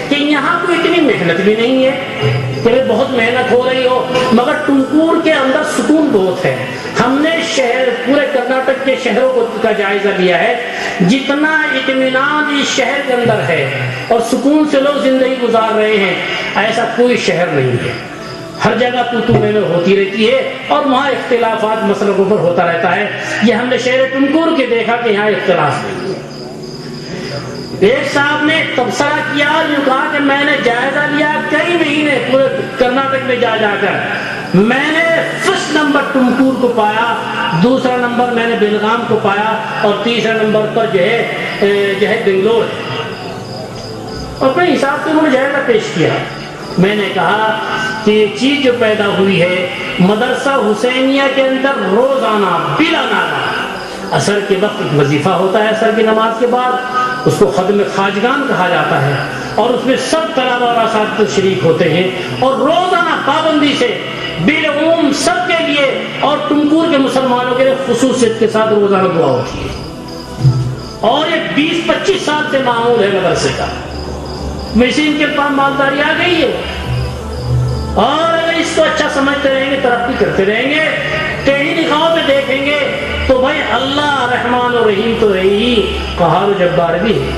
کہ یہاں تو اتنی محنت بھی نہیں ہے, کہ بہت محنت ہو رہی ہو, مگر ٹنکور کے اندر سکون بہت ہے. ہم نے شہر پورے کرناٹک کے شہروں کا جائزہ لیا ہے, جتنا اطمینان اس شہر کے اندر ہے اور سکون سے لوگ زندگی گزار رہے ہیں ایسا کوئی شہر نہیں ہے. ہر جگہ تو میں ہوتی رہتی ہے اور وہاں اختلافات مسلکوں پر ہوتا رہتا ہے. یہ ہم نے شہر ٹنکور کے دیکھا کہ یہاں اختلاف نہیں ہے. ایک صاحب نے تبصرہ کیا اور یوں کہا کہ میں نے جائزہ لیا کئی مہینے پورے کرناٹک میں جا کر, میں نے فرسٹ نمبر ٹنکور کو پایا, دوسرا نمبر میں نے بیلگام کو پایا, اور تیسرا نمبر پر جو ہے بنگلور. اپنے حساب سے انہوں نے جائزہ پیش کیا. میں نے کہا کہ یہ چیز جو پیدا ہوئی ہے مدرسہ حسینیہ کے اندر روزانہ بلا ناغہ عصر کے وقت ایک وظیفہ ہوتا ہے, عصر کی نماز کے بعد, اس کو ختم خواجگان کہا جاتا ہے, اور اس میں سب طلبہ اور اساتذہ شریک ہوتے ہیں, اور روزانہ پابندی سے بالعموم سب کے لیے اور ٹنکور کے مسلمانوں کے لیے خصوصیت کے ساتھ روزانہ دعا ہوتی ہے. اور یہ 20-25 سال سے معمول ہے مدرسے کا. مشین کے پاس مالداری آ گئی ہے, اور اگر اس کو اچھا سمجھتے رہیں گے, ترقی کرتے رہیں گے, ٹیڑھی نگاہوں میں دیکھیں گے تو بھائی اللہ رحمان و رحیم تو رہی, قہار و جبار بھی ہے.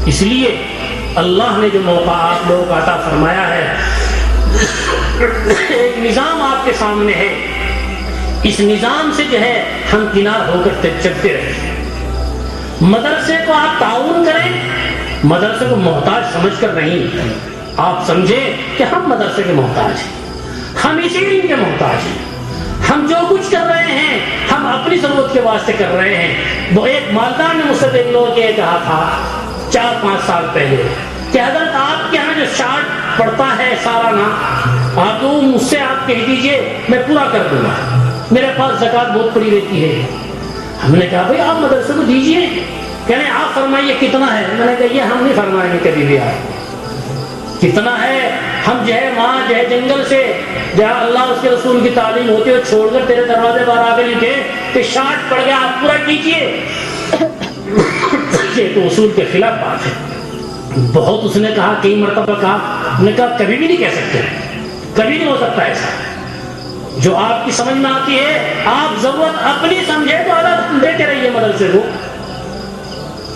اس لیے اللہ نے جو موقع آپ لوگوں کا عطا فرمایا ہے, ایک نظام آپ کے سامنے ہے, اس نظام سے جو ہے ہم کنار ہو کر چلتے رہیں. مدرسے کو آپ تعاون کریں, مدرسے کو محتاج سمجھ کر نہیں. آپ سمجھیں کہ ہم مدرسے کے محتاج ہیں, ہم اسی دین کے محتاج ہیں. ہم جو کچھ کر رہے ہیں ہم اپنی ضرورت کے واسطے کر رہے ہیں. وہ ایک مالدار نے مجھ سے بنگلور کے کہا تھا 4-5 سال پہلے کہ حضرت آپ کے یہاں جو شارٹ پڑتا ہے سالانہ, آپ کو مجھ سے آپ کہہ دیجئے میں پورا کر دوں گا, میرے پاس زکوٰۃ بہت پڑی رہتی ہے. ہم نے کہا بھائی آپ مدرسے کو دیجئے. کہنے آپ فرمائیے کتنا ہے. میں نے کہا یہ ہم نہیں فرمائیں گے کبھی بھی. آپ کتنا ہے, ہم جو ہے وہاں جو ہے جنگل سے جہاں اللہ اس کے رسول کی تعلیم ہوتی ہے چھوڑ کر تیرے دروازے پر آ گئے تھے کہ شارٹ پڑ گیا آپ پورا کیجیے. یہ تو اصول کے خلاف بات ہے. بہت اس نے کہا, کئی مرتبہ کہا, نے کہا کبھی بھی نہیں کہہ سکتے, کبھی نہیں ہو سکتا ایسا. جو آپ کی سمجھ میں آتی ہے آپ ضرورت اپنی سمجھے تو اللہ دیتے رہیے مدرسے کو.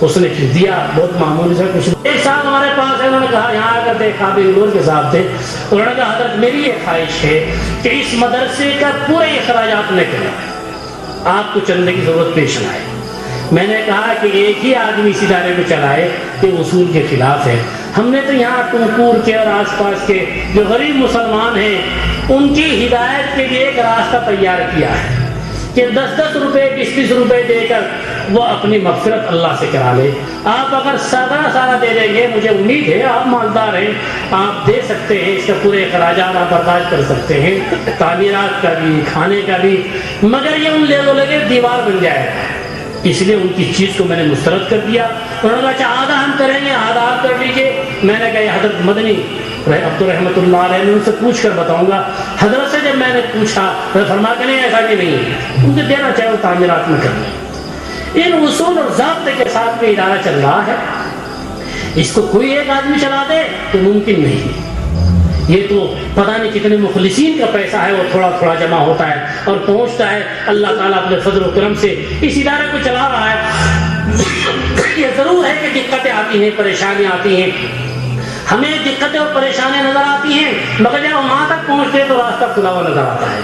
اس نے پھر دیا بہت معمولی سے کچھ. ایک صاحب ہمارے پاس ہے, انہوں نے کہا یہاں آ کر دیکھا بنگلور کے صاحب تھے, انہوں نے کہا حضرت میری یہ خواہش ہے کہ اس مدرسے کا پورے اخراجات میں کریں, آپ کو چندے کی ضرورت پیش نہ آئے. میں نے کہا کہ ایک ہی آدمی اس ادارے کو چلائے کہ اصول کے خلاف ہے. ہم نے تو یہاں ٹنکور کے اور آس پاس کے جو غریب مسلمان ہیں ان کی ہدایت کے لیے ایک راستہ تیار کیا ہے کہ 10-10 روپے 20-20 روپے دے کر وہ اپنی مغفرت اللہ سے کرا لے. آپ اگر سارا دے دیں گے, مجھے امید ہے آپ مالدار ہیں, آپ دے سکتے ہیں, اس کا پورے اخراجات آپ برداشت کر سکتے ہیں, تعمیرات کا بھی کھانے کا بھی, مگر یہ ان لے دیوار بن جائے گا. اس لیے ان کی چیز کو میں نے مسترد کر دیا. انہوں نے کہا اچھا آدھا ہم کریں گے, آدھا آپ کر لیجیے. میں نے کہا حضرت مدنی عبد رحمۃ اللہ علیہ نے ان سے پوچھ کر بتاؤں گا. حضرت سے جب میں نے پوچھا تو فرما کہ نہیں ایسا کہ نہیں, ان کو دینا چاہے وہ تعمیرات میں کر لیں. ان اصول اور ضابطے کے ساتھ میں ادارہ چل رہا ہے. اس کو کوئی ایک آدمی چلا دے تو ممکن نہیں. یہ تو پتہ نہیں کتنے مخلصین کا پیسہ ہے, وہ تھوڑا تھوڑا جمع ہوتا ہے اور پہنچتا ہے. اللہ تعالیٰ اپنے فضل و کرم سے اس ادارے کو چلا رہا ہے. یہ ضرور ہے کہ دقتیں آتی ہیں, پریشانیاں آتی ہیں, ہمیں دقتیں اور پریشانیاں نظر آتی ہیں, مگر جب وہاں تک پہنچتے تو راستہ کھلا ہوا نظر آتا ہے.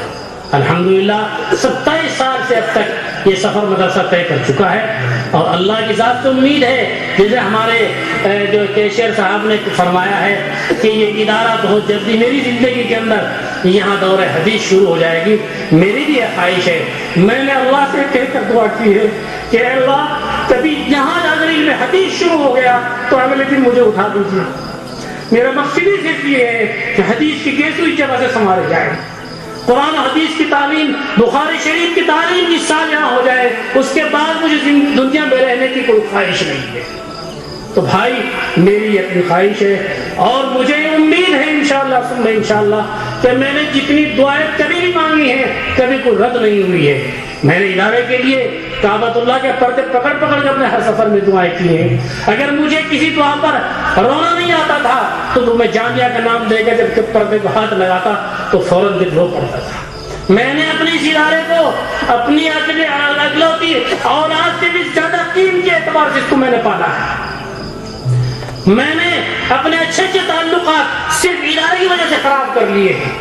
الحمدللہ 27 سال سے اب تک یہ سفر مدرسہ طے کر چکا ہے, اور اللہ کی ذات سے امید ہے جیسے ہمارے جو کیشیئر صاحب نے فرمایا ہے کہ یہ ادارہ بہت جلدی میری زندگی کے اندر یہاں دور حدیث شروع ہو جائے گی. میری بھی یہ خواہش ہے. میں نے اللہ سے کہہ کر دعا کی ہے کہ اے اللہ کبھی یہاں ناظرین میں حدیث شروع ہو گیا تو اگلے دن مجھے اٹھا دیجیے. میرا مقصد ہی صرف یہ ہے کہ حدیث کی کیسے اس جگہ سے سنبھالے جائے, قرآن و حدیث کی تعلیم, بخاری شریف کی تعلیم جس سال یہاں ہو جائے, اس کے بعد مجھے دنیا میں رہنے کی کوئی خواہش نہیں ہے. تو بھائی میری یہ خواہش ہے اور مجھے امید ہے انشاءاللہ ثم انشاءاللہ کہ میں نے جتنی دعائیں کبھی بھی مانگی ہیں کبھی کوئی رد نہیں ہوئی ہے. میں نے ادارے کے لیے کعبۃ اللہ کے پردے پکڑ کے اپنے ہر سفر میں دعائیں کی ہیں. اگر مجھے کسی دعا پر رونا نہیں آتا تھا تو میں جامعہ کا نام دے کر جب پردے کو ہاتھ لگاتا تو فوراً دل رو پڑتا تھا. میں نے اپنے اس ادارے کو اپنی اگلوتی اولاد سے بھی زیادہ قیمتی اعتبار سے اس کو میں نے پالا ہے. میں نے اپنے اچھے تعلقات صرف ادارے کی وجہ سے خراب کر لیے ہیں.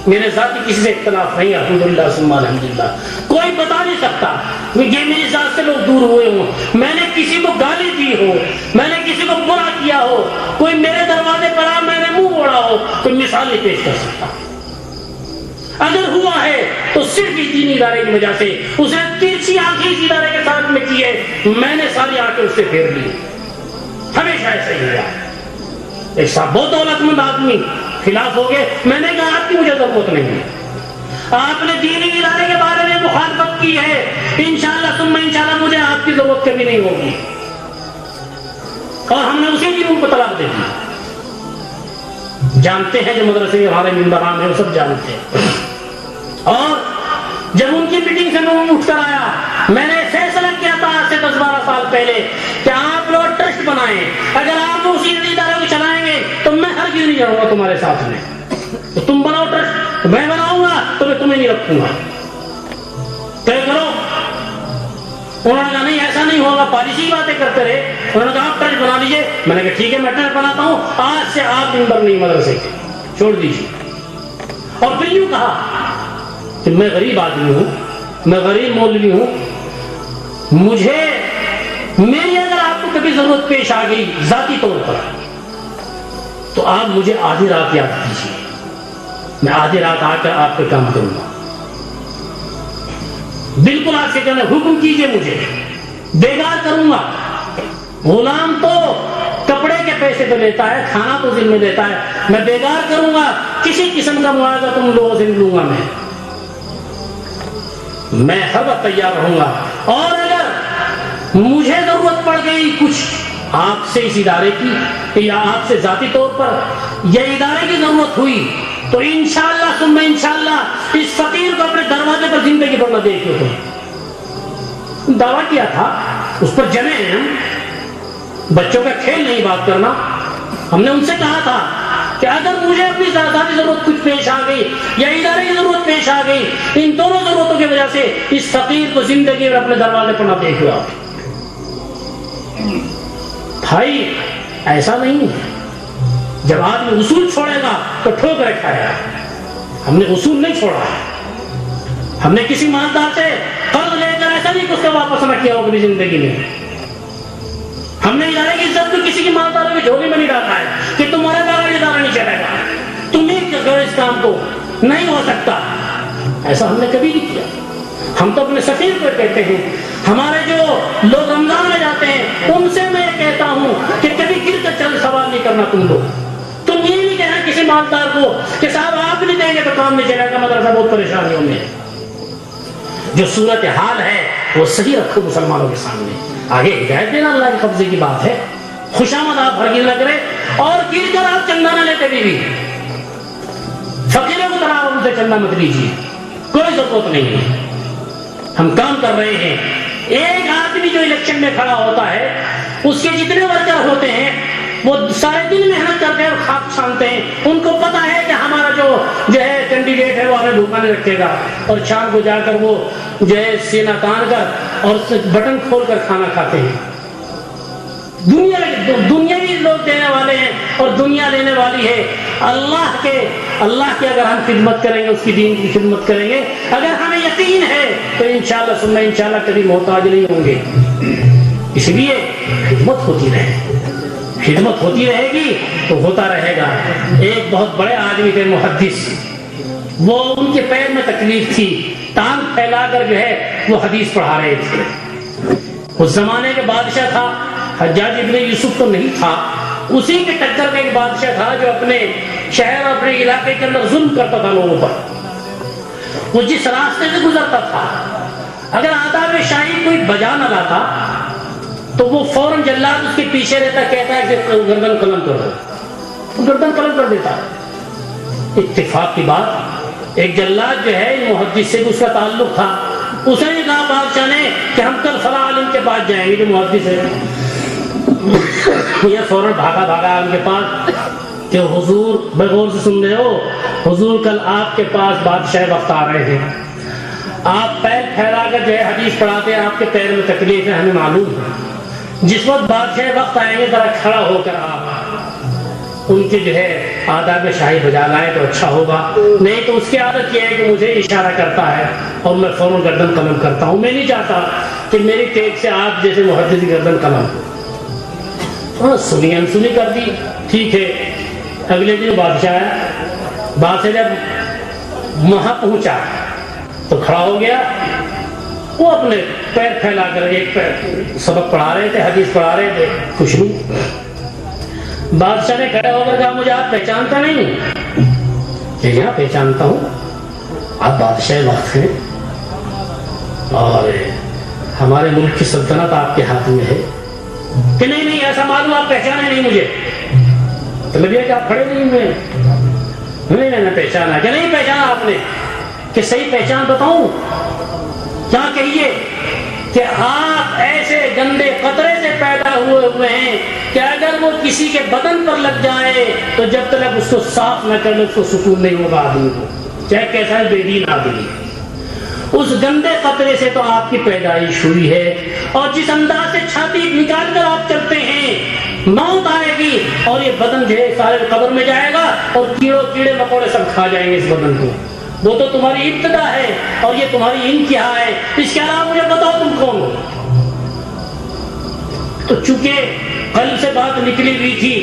میرے ذاتی کسی سے اختلاف نہیں, الحمدللہ ثم الحمدللہ. کوئی بتا نہیں سکتا یہ میری ذات سے لوگ دور ہوئے ہوں, میں نے کسی کو گالی دی ہو, میں نے کسی کو برا کیا ہو, کوئی میرے دروازے پر آ میں نے منہ اوڑا ہو, کوئی مثال نہیں پیش کر سکتا. اگر ہوا ہے تو صرف اس دینی ادارے کی وجہ سے. اس نے ترچھی آنکھیں اس ادارے کے ساتھ میں کی ہے, میں نے ساری آنکھیں اس سے پھیر لی. ہمیشہ ایسا ہی ہوا. ایک صاحب بہت دولت مند آدمی خلاف ہو گئے, میں نے کہا آپ کی مجھے ضرورت نہیں ہے. آپ نے دینی ادارے کے بارے میں مخالفت کی ہے, انشاءاللہ ثم انشاءاللہ مجھے آپ کی ضرورت کبھی نہیں ہوگی. اور ہم نے اسی دن ان کو طلاق دے دی. جانتے ہیں جو مدرسے کے ہمارے ممبران ہیں وہ سب جانتے ہیں. اور جب ان کی میٹنگ سے میں اٹھ کر آیا, میں نے فیصلہ کیا تھا آج سے 10-12 سال پہلے کہ آپ لوگ ٹرسٹ بنائیں. اگر آپ اسی ادارے کو چلائیں گے تو میں ہرگز نہیں جاؤں گا تمہارے ساتھ میں. تو تم بناؤ ٹرسٹ, میں بناؤں گا تو میں تمہیں نہیں رکھوں گا, طے کرو. انہوں نے کہا نہیں ایسا نہیں ہوگا, پالیسی باتیں کرتے رہے. انہوں نے کہا آپ ٹرسٹ بنا لیجیے. میں نے کہا ٹھیک ہے میں ٹرسٹ بناتا ہوں, آج سے آپ ممبر نہیں مدرسے کے, چھوڑ دیجیے. اور پھر یوں کہا کہ میں غریب آدمی ہوں, میں غریب مولوی ہوں, مجھے میری اگر آپ کو کبھی ضرورت پیش آ گئی ذاتی طور پر تو آپ مجھے آدھی رات یاد کیجیے, میں آدھی رات آ کر آپ پہ کام کروں گا. بالکل آپ سے کہنا حکم کیجیے, مجھے بیگار کروں گا. غلام تو کپڑے کے پیسے تو لیتا ہے, کھانا تو ذمہ دیتا ہے, میں بیگار کروں گا. کسی قسم کا معاوضہ تم لوگوں سے نہیں لوں گا. میں ہر وقت تیار رہوں گا. اور اگر مجھے ضرورت پڑ گئی کچھ آپ سے اس ادارے کی یا آپ سے ذاتی طور پر یا ادارے کی ضرورت ہوئی تو انشاءاللہ ثم انشاءاللہ اس فقیر کو اپنے دروازے پر زندگی بھر نہ دیکھو. تو دعویٰ کیا تھا, اس پر جمے ہیں ہم. بچوں کا کھیل نہیں بات کرنا. ہم نے ان سے کہا تھا کہ اگر مجھے اپنی ذاتی ضرورت کچھ پیش آ گئی یا ادارے کی ضرورت پیش آ گئی, ان دونوں ضرورتوں کی وجہ سے اس فقیر کو زندگی میں اپنے دروازے پر نہ دیکھو آپ. بھائی ایسا نہیں ہے، جب آدمی اصول چھوڑے گا تو ٹھوکر کھائے گا۔ ہم نے اصول نہیں چھوڑا ہے، ہم نے کسی مالدار سے قرض لے کر ایسا نہیں کہ اس کا واپس نہ کیا ہو کبھی زندگی میں۔ ہم نے ادارے کی عزت کو کسی کی مالداروں کی جھولی میں نہیں ڈالا ہے کہ تمہارے بغیر ادارہ نہیں چلے گا، تم ہی کرو اس کام کو، نہیں ہو سکتا، ایسا ہم نے کبھی نہیں کیا۔ ہم تو اپنے سفیر کو کہتے ہیں، ہمارے جو لوگ رمضان میں جاتے ہیں ان سے میں یہ کہتا ہوں کہ کبھی گر کر چل سوال نہیں کرنا تم لوگ۔ تم یہ نہیں کہنا کسی مالدار کو کہ صاحب آپ نہیں دیں گے تو کام نہیں چلے گا، مدرسہ بہت پریشانیوں میں ہے۔ جو صورت حال ہے وہ صحیح رکھو مسلمانوں کے سامنے، آگے ہدایت دینا اللہ کے قبضے کی بات ہے۔ خوشامد آپ ہرگز نہ کریں اور گر کر آپ چندہ نہ لیتے بھی، فقیروں کو طرح ان سے چندہ مت لیجیے، کوئی ضرورت نہیں ہے۔ ہم کام کر رہے ہیں، ایک آدمی جو الیکشن میں کھڑا ہوتا ہے اس کے جتنے ورکر ہوتے ہیں وہ سارے دن محنت کرتے ہیں اور خاک چھانتے ہیں، ان کو پتا ہے کہ ہمارا جو ہے کینڈیڈیٹ ہے وہ ہمیں بھوکا نہیں رکھے گا، اور شام کو جا کر وہ جو ہے سینہ تان کر اور بٹن کھول کر کھانا کھاتے ہیں۔ دنیاوی لوگ دینے والے ہیں اور دنیا لینے والی ہے۔ اللہ کی اگر ہم خدمت کریں گے، اس کی دین کی خدمت کریں گے، اگر ہمیں یقین ہے تو انشاءاللہ ثم انشاءاللہ کبھی محتاج نہیں ہوں گے۔ اس لیے خدمت ہوتی رہے گی تو ہوتا رہے گا۔ ایک بہت بڑے آدمی تھے محدث، وہ ان کے پیر میں تکلیف تھی، ٹانگ پھیلا کر جو ہے وہ حدیث پڑھا رہے تھے۔ اس زمانے کے بادشاہ تھا حجاج ابن یوسف، تو نہیں تھا، اسی کے ٹکر کا ایک بادشاہ تھا جو اپنے شہر اور اپنے علاقے کے اندر ظلم کرتا تھا لوگوں پر۔ وہ جس راستے سے گزرتا تھا اگر آداب شاہی کوئی بجا نہ لاتا تو وہ فوراً جلاد اس کے پیچھے رہتا، کہتا ہے کہ گردن قلم کر دو، گردن قلم کر دیتا۔ اتفاق کی بات، ایک جلاد جو ہے محدث سے اس کا تعلق تھا، اس نے کہا بادشاہ نے کہ ہم کل فلاں عالم کے پاس جائیں گے جو محدث ہے۔ یہ فوراً بھاگا ان کے پاس کہ حضور، بغور سے سن رہے ہو حضور، کل آپ کے پاس بادشاہ وقت آ رہے ہیں، آپ پیر پھیلا کر جو ہے حدیث پڑھاتے ہیں، آپ کے پیر میں تکلیف ہے، ہمیں معلوم ہے، جس وقت بادشاہ وقت آئیں گے ذرا کھڑا ہو کر آپ ان کے جو ہے آداب شاہی بجا لائیں تو اچھا ہوگا، نہیں تو اس کی عادت یہ ہے کہ مجھے اشارہ کرتا ہے اور میں فوراً گردن قلم کرتا ہوں۔ میں نہیں چاہتا کہ میری ٹیک سے آپ جیسے محدث گردن قلم ہو۔ ہاں سنی انسنی کر دی، ٹھیک ہے۔ اگلے دن بادشاہ آیا، بادشاہ جب وہاں پہنچا تو کھڑا ہو گیا، وہ اپنے پیر پھیلا کر ایک پیر سبق پڑھا رہے تھے، حدیث پڑھا رہے تھے، خوشبو۔ بادشاہ نے کھڑے ہو کر کہا مجھے آپ پہچانتا نہیں؟ کہ یہاں پہچانتا ہوں، آپ بادشاہ وقت ہیں اور ہمارے ملک کی سلطنت آپ کے ہاتھ میں ہے۔ کہ نہیں ایسا معلوم، آپ پہچانے نہیں مجھے۔ مطلب یہ کہ آپ کھڑے نہیں ہوئے؟ نہیں پہچانا، کہ نہیں پہچانا آپ نے؟ کہ صحیح پہچان بتاؤں؟ کیا کہیے کہ آپ ایسے گندے قطرے سے پیدا ہوئے ہیں کہ اگر وہ کسی کے بدن پر لگ جائے تو جب تک اس کو صاف نہ کر لے اس کو سکون نہیں ہوگا آدمی کو، چاہے کیسا بے دین آدمی۔ اس گندے قطرے سے تو آپ کی پیدائش ہوئی ہے، اور جس انداز سے چھاتی نکال کر آپ چلتے ہیں، موت آئے گی اور یہ بدن جو ہے سارے قبر میں جائے گا اور کیڑے مکوڑے سب کھا جائیں گے اس بدن کو۔ وہ تو تمہاری ابتدا ہے اور یہ تمہاری انتہا ہے، اس کے علاوہ مجھے بتاؤ تم کون ہو؟ تو چونکہ قلب سے بات نکلی ہوئی تھی،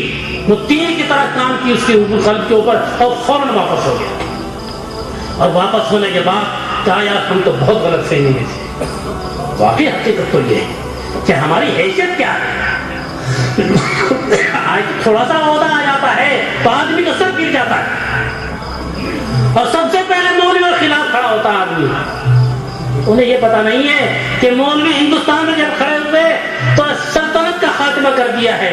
وہ تیر کی طرح کام کی اس کے اوپر، قلب کے اوپر، اور فوراً واپس ہو گیا۔ اور واپس ہونے کے بعد کہا یار ہم تو بہت غلط فہمی میں تھے، واقعی حقیقت تو یہ ہے کہ ہماری حیثیت کیا ہے۔ آج تھوڑا سا عہدہ آ جاتا ہے تو آدمی کا سر گر جاتا ہے، اور سب سے پہلے مولوی کے خلاف کھڑا ہوتا ہے آدمی۔ انہیں یہ پتا نہیں ہے کہ مولوی ہندوستان میں جب کھڑے ہوئے تو سلطنت کا خاتمہ کر دیا ہے۔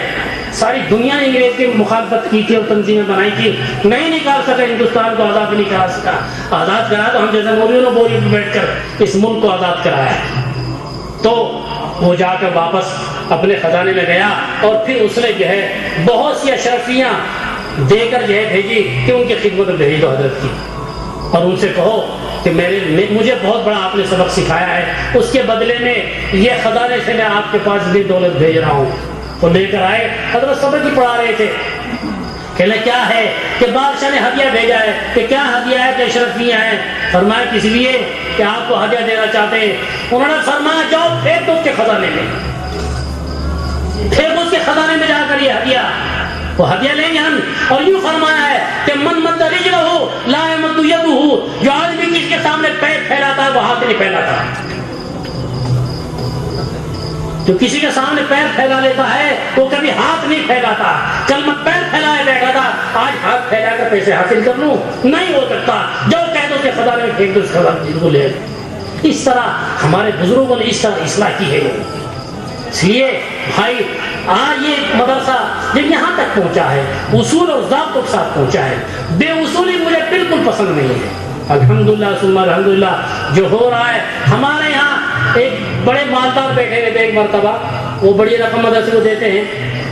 ساری دنیا نے انگریز کی مخالفت کی تھی اور تنظیمیں بنائی تھی، نہیں نکال سکے ہندوستان کو آزاد نہیں کرا سکا۔ آزاد کرا تو ہم جیسے مولویوں نے بوری پہ بیٹھ کر اس ملک کو آزاد کرایا۔ تو وہ جا کر واپس اپنے خزانے میں گیا اور پھر اس نے جو ہے بہت سی اشرفیاں دے کر جو ہے بھیجی کہ ان کی خدمت میں بھیج دو حضرت کی، اور ان سے کہو کہ مجھے بہت بڑا آپ نے سبق سکھایا ہے، اس کے بدلے میں یہ خزانے سے میں آپ کے پاس بھی دولت بھیج رہا ہوں۔ وہ لے کر آئے، حضرت سبق ہی پڑھا رہے تھے، کہنے کیا ہے کہ بادشاہ نے ہدیہ بھیجا ہے، کہ کیا ہدیہ ہے کہ اشرفیاں ہیں؟ فرمایا کس لیے کہ آپ کو ہدیہ دینا چاہتے ہیں۔ انہوں نے فرمایا جاؤ پھینک دو اس کے خزانے میں، پھینک اس کے خزانے میں جا کر یہ ہدیہ، وہ ہدیہ لیں گے ہم۔ اور یوں فرمایا ہے کہ من مد رجلہ لا یمد یدہ، جو آدمی کس کے سامنے پیر پھیلاتا ہے وہ ہاتھ نہیں پھیلاتا، جو کسی کے سامنے پیر پھیلا لیتا ہے وہ کبھی ہاتھ نہیں پھیلاتا۔ کل میں پیر پھیلائے بیٹھا تھا، آج ہاتھ پھیلا کر پیسے حاصل کر لوں، نہیں ہو سکتا، جو کہہ دو کہ خزانے میں پھینک دو اس خزانے کو لے۔ اس طرح ہمارے بزرگوں نے اس طرح اصلاح کی ہے۔ اس لیے بھائی آج یہ مدرسہ جب یہاں تک پہنچا ہے، اصول اور ضابطوں کے ساتھ پہنچا ہے، بے اصولی مجھے بالکل پسند نہیں ہے۔ الحمدللہ ثم الحمدللہ جو ہو رہا ہے، ہمارے یہاں ایک بڑے مالدار بیٹھے ہوئے تھے، ایک مرتبہ وہ بڑی رقم مدرسے کو دیتے ہیں،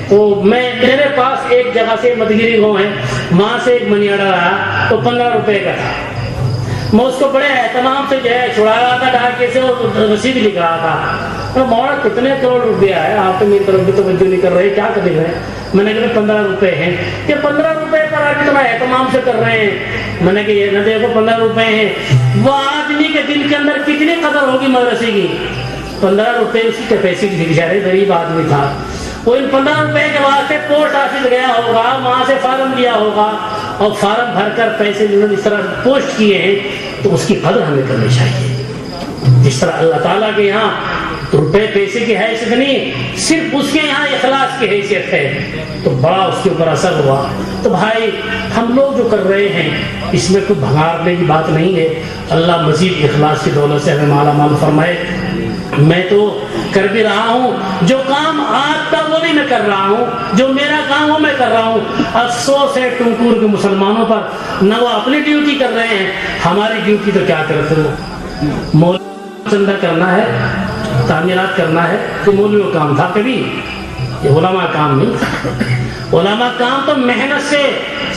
تو میرے پاس ایک جگہ سے مدگیری گاؤں ہے، وہاں سے ایک منی آرڈر آیا تو 15 روپے کا تھا۔ میں اس کو بڑے اہتمام سے جو ہے چھڑا رہا تھا ڈھاکے سے اور رسید لکھ رہا تھا۔ موڑا کتنے کروڑ روپیہ ہے، آپ تو میری طرف بھی توجہ نہیں کر رہے، کیا کر رہے ہیں؟ میں نے کہا 15 روپے ہیں، کہ 15 روپے پر آپ اتنا اہتمام سے کر رہے ہیں۔ میں نے کہا یہ نہ دیکھو 15 روپے ہیں، وہ آدمی کے دل کے اندر کتنی قدر ہوگی مدرسے کی، 15 روپے اس کی کیپیسٹی تھی، بیچارے غریب آدمی تھا، وہ ان 15 روپے کے واسطے پوسٹ آفس گیا ہوگا، وہاں سے فارم لیا ہوگا اور فارم بھر کر پیسے جنہوں نے اس طرح پوسٹ کیے ہیں، تو اس کی قدر ہمیں کرنی چاہیے۔ جس طرح اللہ تعالیٰ کے یہاں روپے پیسے کی حیثیت نہیں، صرف اس کے یہاں اخلاص کی حیثیت ہے، تو بڑا اس کے اوپر اثر ہوا۔ تو بھائی ہم لوگ جو کر رہے ہیں اس میں کوئی بھگارنے کی بات نہیں ہے، اللہ مزید اخلاص کی دولت سے ہمیں مالا مال فرمائے۔ میں تو کر بھی رہا ہوں، جو کام آپ کا وہ بھی میں کر رہا ہوں، جو میرا کام وہ میں کر رہا ہوں۔ افسوس ہے ٹنکور کے مسلمانوں پر، نہ وہ اپنی ڈیوٹی کر رہے ہیں، ہماری ڈیوٹی تو کیا کرتے ہو؟ مولوی چندہ کرنا ہے، تعمیرات کرنا ہے، تو مولوی کا کام تھا کبھی؟ یہ علماء کام نہیں تھا۔ علماء کام تو محنت سے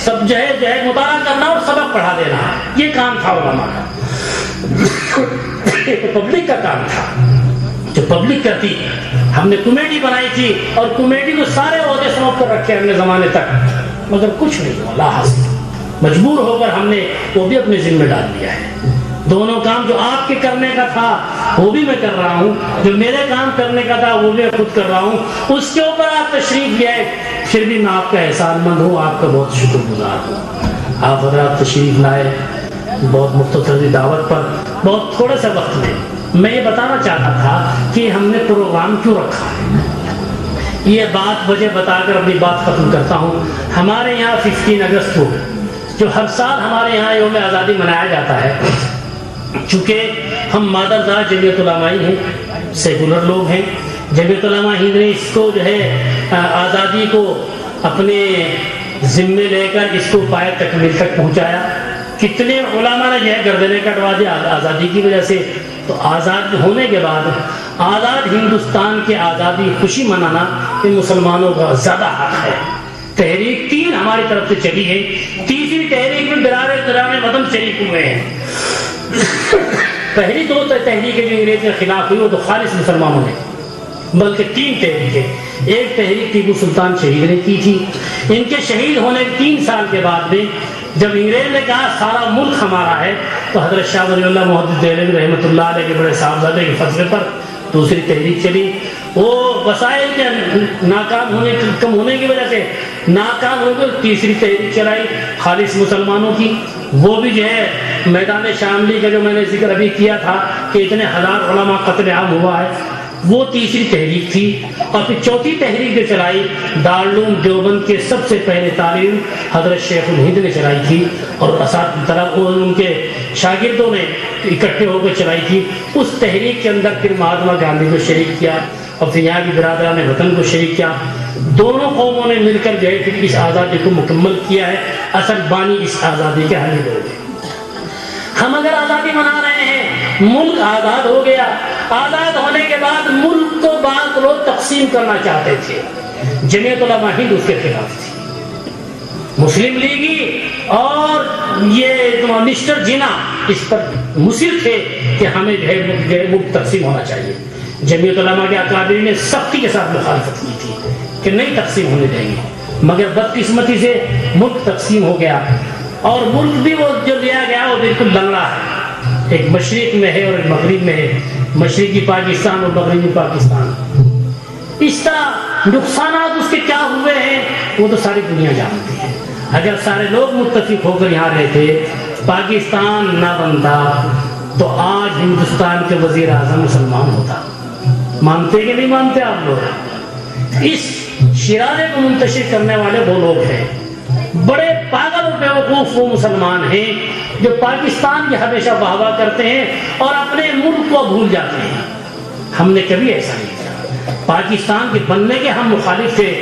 سب جو ہے مطالعہ کرنا اور سبق پڑھا دینا، یہ کام تھا علماء کا۔ یہ تو پبلک کا کام تھا جو پبلک کرتی۔ ہم نے کمیٹی بنائی تھی اور کمیٹی کو سارے عہدے سونپ کر رکھے ہم نے زمانے تک، مگر کچھ نہیں ہوا، لا حاصل۔ مجبور ہو کر ہم نے وہ بھی اپنے ذمہ ڈال دیا ہے۔ دونوں کام جو آپ کے کرنے کا تھا وہ بھی میں کر رہا ہوں، جو میرے کام کرنے کا تھا وہ بھی میں خود کر رہا ہوں۔ اس کے اوپر آپ تشریف لے آئے، پھر بھی میں آپ کا احسان مند ہوں، آپ کا بہت شکر گزار ہوں۔ آپ حضرات تشریف لائے بہت مختصر دعوت پر، بہت تھوڑے سے وقت میں۔ میں یہ بتانا چاہتا تھا کہ ہم نے پروگرام کیوں رکھا ہے، یہ بات وجہ بتا کر اپنی بات ختم کرتا ہوں۔ ہمارے یہاں 15 اگست کو جو ہر سال ہمارے یہاں یوم آزادی منایا جاتا ہے، چونکہ ہم مادرزار جمعیت علماء ہیں، سیکولر لوگ ہیں، جمعیت علماء ہند نے اس کو جو ہے آزادی کو اپنے ذمے لے کر اس کو پائے تکمیل تک پہنچایا۔ کتنے علماء نے جو ہے گردنیں کٹوا دی آزادی کی وجہ سے۔ تو آزاد ہونے کے بعد آزاد ہندوستان کی آزادی خوشی منانا یہ مسلمانوں کا زیادہ حق ہے۔ تحریک 3 ہماری طرف سے چلی ہے، تیسری تحریک میں برادر وطن شریک ہوئے ہیں۔ پہلی 2 تحریکیں جو انگریز کے خلاف ہوئی وہ تو خالص مسلمانوں نے، بلکہ 3 تحریکیں۔ ایک تحریک ٹیپو سلطان شہید نے کی تھی، ان کے شہید ہونے کے 3 سال کے بعد میں جب انگریز نے کہا سارا ملک ہمارا ہے، تو حضرت شاہ ولی اللہ محدث دہلوی رحمۃ اللہ علیہ کے بڑے صاحبزادے کے فیصلے پر دوسری تحریک چلی۔ وہ وسائل کے کم ہونے کی وجہ سے ناکام ہو گئی، تیسری تحریک چلائی خالص مسلمانوں کی، وہ بھی جو ہے میدان شاملی کا جو میں نے ذکر ابھی کیا تھا کہ اتنے ہزار علماء قتل عام ہوا ہے، وہ تیسری تحریک تھی۔ اور پھر چوتھی تحریک جو چلائی دارالعلوم دیوبند کے سب سے پہلے تعلیم حضرت شیخ الہند نے چلائی تھی، اور ان کے شاگردوں نے اکٹھے ہو کر چلائی تھی۔ اس تحریک کے اندر پھر مہاتما گاندھی کو شریک کیا اور پھر یہاں کی برادران وطن کو شریک کیا۔ دونوں قوموں نے مل کر جو ہے پھر اس آزادی کو مکمل کیا ہے۔ اصل بانی اس آزادی کے حامی لوگ ہیں۔ ہم اگر آزادی منا رہے ہیں، ملک آزاد ہو گیا، آزاد ہونے کے بعد ملک کو بعض لوگ تقسیم کرنا چاہتے تھے، جمعیت علماء ہند اس کے خلاف تھی، مسلم لیگی اور یہ مسٹر جینا اس پر مصر تھے کہ ہمیں جو ہے ملک تقسیم ہونا چاہیے۔ جمعیت علماء کے اکابرین نے سختی کے ساتھ مخالفت کی تھی کہ نہیں تقسیم ہونے دیں گے، مگر بدقسمتی سے ملک تقسیم ہو گیا، اور ملک بھی وہ جو لیا گیا وہ بالکل لنگڑا ہے، ایک مشرق میں ہے اور ایک مغرب میں ہے، مشرقی پاکستان اور مغربی پاکستان۔ اس طرح نقصانات اس کے کیا ہوئے ہیں وہ تو ساری دنیا جانتی ہے۔ اگر سارے لوگ متفق ہو کر یہاں رہتے، پاکستان نہ بنتا، تو آج ہندوستان کے وزیر اعظم مسلمان ہوتا۔ مانتے کہ نہیں مانتے آپ لوگ؟ اس شرارے کو منتشر کرنے والے وہ لوگ ہیں، بڑے پاگل و بیوقوف وہ مسلمان ہیں جو پاکستان کی ہمیشہ واہ واہ کرتے ہیں اور اپنے ملک کو بھول جاتے ہیں۔ ہم نے کبھی ایسا نہیں کیا۔ پاکستان کے بننے کے ہم مخالف تھے،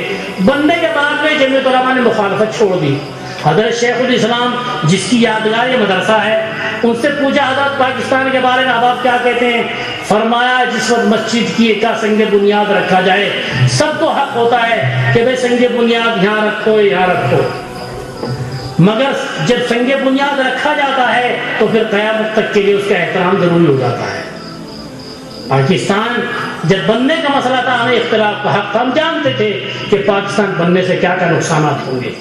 بننے کے بعد میں جمعیت علماء نے مخالفت چھوڑ دی۔ حضرت شیخ الاسلام جس کی یادگار یہ مدرسہ ہے، ان سے پوچھا حضرت پاکستان کے بارے میں اب آپ کیا کہتے ہیں؟ فرمایا جس وقت مسجد کی کا سنگ بنیاد رکھا جائے، سب کو حق ہوتا ہے کہ بھائی سنگ بنیاد یہاں رکھو یہاں رکھو، مگر جب سنگ بنیاد رکھا جاتا ہے تو پھر قیامت تک کے لیے اس کا احترام ضروری ہو جاتا ہے۔ پاکستان جب بننے کا مسئلہ تھا، ہمیں اختلاف کا حق تھا، ہم جانتے تھے کہ پاکستان بننے سے کیا کیا نقصانات ہوں گے،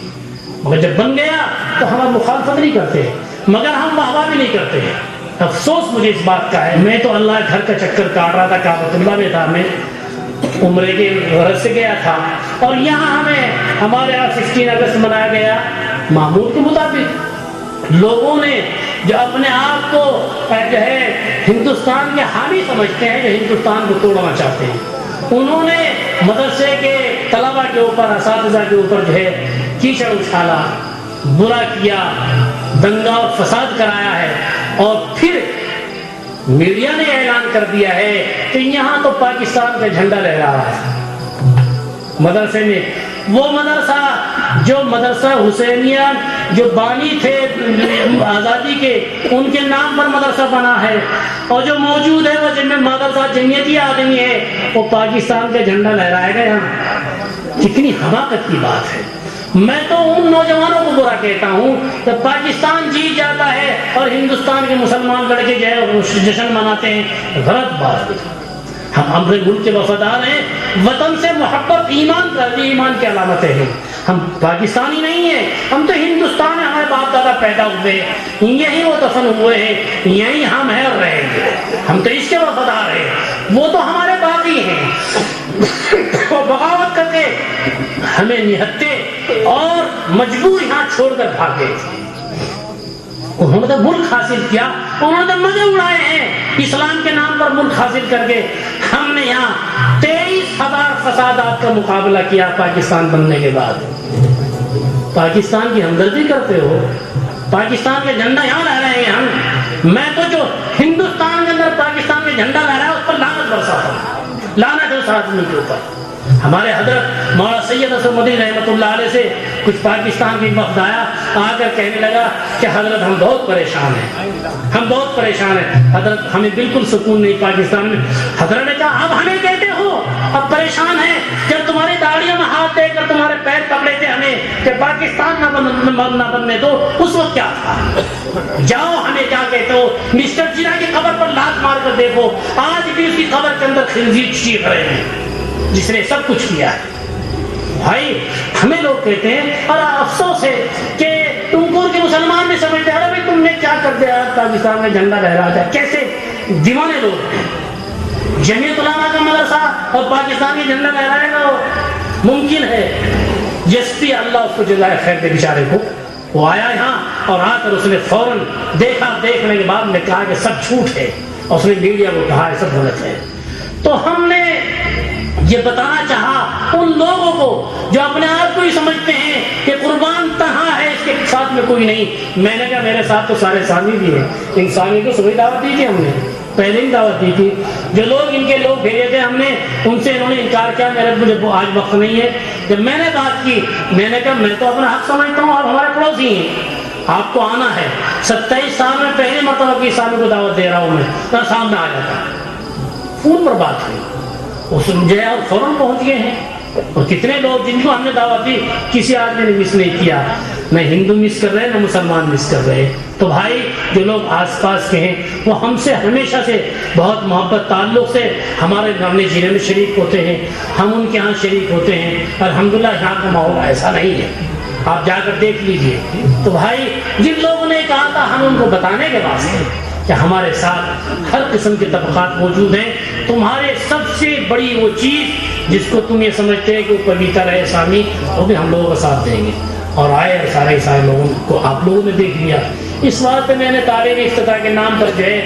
مگر جب بن گیا تو ہم مخالفت نہیں کرتے، مگر ہم واہ واہ بھی نہیں کرتے ہیں۔ افسوس مجھے اس بات کا ہے، میں تو اللہ گھر کا چکر کاٹ رہا تھا، کعبۃ اللہ میں تھا، میں عمرے کے غرض سے گیا تھا، اور یہاں ہمیں ہمارے یہاں 16 اگست منایا گیا معمول کے مطابق۔ لوگوں نے جو اپنے آپ کو جو ہے ہندوستان کے حامی سمجھتے ہیں، جو ہندوستان کو توڑنا چاہتے ہیں، انہوں نے مدرسے کے طلبا کے اوپر، اساتذہ کے اوپر جو ہے کیچڑ اچھالا، برا کیا، دنگا اور فساد کرایا ہے، اور پھر میڈیا نے اعلان کر دیا ہے کہ یہاں تو پاکستان کا جھنڈا لہرا رہا ہے مدرسے میں۔ وہ مدرسہ حسینیہ جو بانی تھے آزادی کے، ان کے نام پر مدرسہ بنا ہے، اور جو موجود ہے وہ مدرسہ جمعیتی آدمی ہے، وہ پاکستان کا جھنڈا لہرائے گا یہاں۔ کتنی حماقت کی بات ہے۔ میں تو ان نوجوانوں کو برا کہتا ہوں کہ پاکستان جیت جاتا ہے اور ہندوستان کے مسلمان لڑکے جو ہے جشن مناتے ہیں، غلط بات ہے۔ ہم اپنے ملک کے وفادار ہیں، وطن سے محبت ایمان کی علامتیں ہیں۔ ہم پاکستانی نہیں ہیں، ہم تو ہندوستان ہیں، ہمارے باپ دادا پیدا ہوئے ہیں، یہی وہ دفن ہوئے ہیں، یہی ہم ہیں اور رہیں گے۔ ہم تو اس کے وفادار ہیں، وہ تو ہمارے باقی ہیں۔ وہ بغاوت کر کے ہمیں نہتے اور مجبور یہاں چھوڑ کر بھاگے۔ انہوں نے تو ملک حاصل کیا، انہوں نے تو مزے اڑائے ہیں اسلام کے نام پر ملک حاصل کر کے۔ ہم نے یہاں 23,000 فسادات کا مقابلہ کیا پاکستان بننے کے بعد۔ پاکستان کی ہمدردی کرتے ہو، پاکستان کا جھنڈا یہاں لہرائے ہیں ہم۔ میں تو جو ہندوستان کے اندر پاکستان کا جھنڈا لہرا ہے اس پر لعنت برساتا ہوں، لعنت ہے اس آدمی کے اوپر۔ ہمارے حضرت مولانا سید اسد مدنی رحمۃ اللہ علیہ سے کچھ پاکستان کی وفد آیا، آ کر کہنے لگا کہ حضرت ہم بہت پریشان ہیں، ہم بہت پریشان ہیں حضرت، ہمیں بالکل سکون نہیں پاکستان میں۔ حضرت نے کہا اب ہمیں کہتے ہو اب پریشان ہیں، جب تمہاری داڑیوں میں ہاتھ دے کر تمہارے پیر پکڑے تھے ہمیں کہ پاکستان نہ بننے دو، اس وقت کیا تھا؟ جاؤ ہمیں کیا کہتے ہو؟ مسٹر جناح کی قبر پر لات مار کر دیکھو، آج بھی اس کی قبر کے اندر خنزیر چیخ رہے ہیں جس نے سب کچھ کیا ہے۔ بھائی ہمیں لوگ کہتے ہیں، اور افسوس ہے کہ ٹنکور کے مسلمان بھی سمجھتے ہیں ارے تم نے کیا کر دیا پاکستان میں جھنڈا لہرا جائے، کیسے دیوانے لوگ ہیں۔ جمعیت علماء کا مدرسہ اور پاکستان کی جھنڈا لہرائے گا ممکن ہے؟ جس پہ اللہ اس کو جزائے خیر دے بیچارے کو، وہ آیا یہاں اور آ کر اس نے فوراً دیکھا، دیکھنے کے بعد نے کہا کہ سب جھوٹ ہے، اور اس نے میڈیا کو کہا ہے سب غلط ہے۔ تو ہم نے یہ بتانا چاہا ان لوگوں کو جو اپنے آپ کو ہی سمجھتے ہیں کہ قربان تنہا ہے، اس کے ساتھ میں کوئی نہیں۔ میں نے کہا میرے ساتھ تو سارے سامی بھی ہیں، ان سامی کو صبح دعوت دی تھی، ہم نے پہلے ہی دعوت دی تھی۔ جو لوگ ان کے لوگ بھیجے تھے ہم نے، ان سے انہوں نے انکار کیا، مجھے آج وقت نہیں ہے۔ جب میں نے بات کی، میں نے کہا میں تو اپنا حق سمجھتا ہوں، آپ ہمارے پڑوسی ہیں، آپ کو آنا ہے۔ 27 سال میں پہلی مرتبہ کی سامی کو دعوت دے رہا ہوں میں، سامنے آ جاتا۔ فون پر بات ہوئی، اس جو ہے فوراً پہنچ گئے ہیں۔ اور کتنے لوگ جن کو ہم نے دعوت دی کسی آدمی نے مس نہیں کیا، نہ ہندو مس کر رہے نہ مسلمان مس کر رہے۔ تو بھائی جو لوگ آس پاس کے ہیں وہ ہم سے ہمیشہ سے بہت محبت تعلق سے ہمارے اپنے جینے میں شریک ہوتے ہیں، ہم ان کے ہاں شریک ہوتے ہیں۔ الحمدللہ یہاں کا ماحول ایسا نہیں ہے، آپ جا کر دیکھ لیجئے۔ تو بھائی جن لوگوں نے کہا تھا ہم ان کو بتانے کے واسطے کہ ہمارے ساتھ ہر قسم کے طبقات موجود ہیں، تمہارے سب سے بڑی وہ چیز جس کو تم یہ سمجھتے ہیں کہ وہ پویتر ہے اسلامی، وہ بھی ہم لوگوں کا ساتھ دیں گے۔ اور آئے سارے لوگوں کو آپ لوگوں نے دیکھ لیا۔ اس واسطے میں نے تعلیم افتتاح کے نام پر جو ہے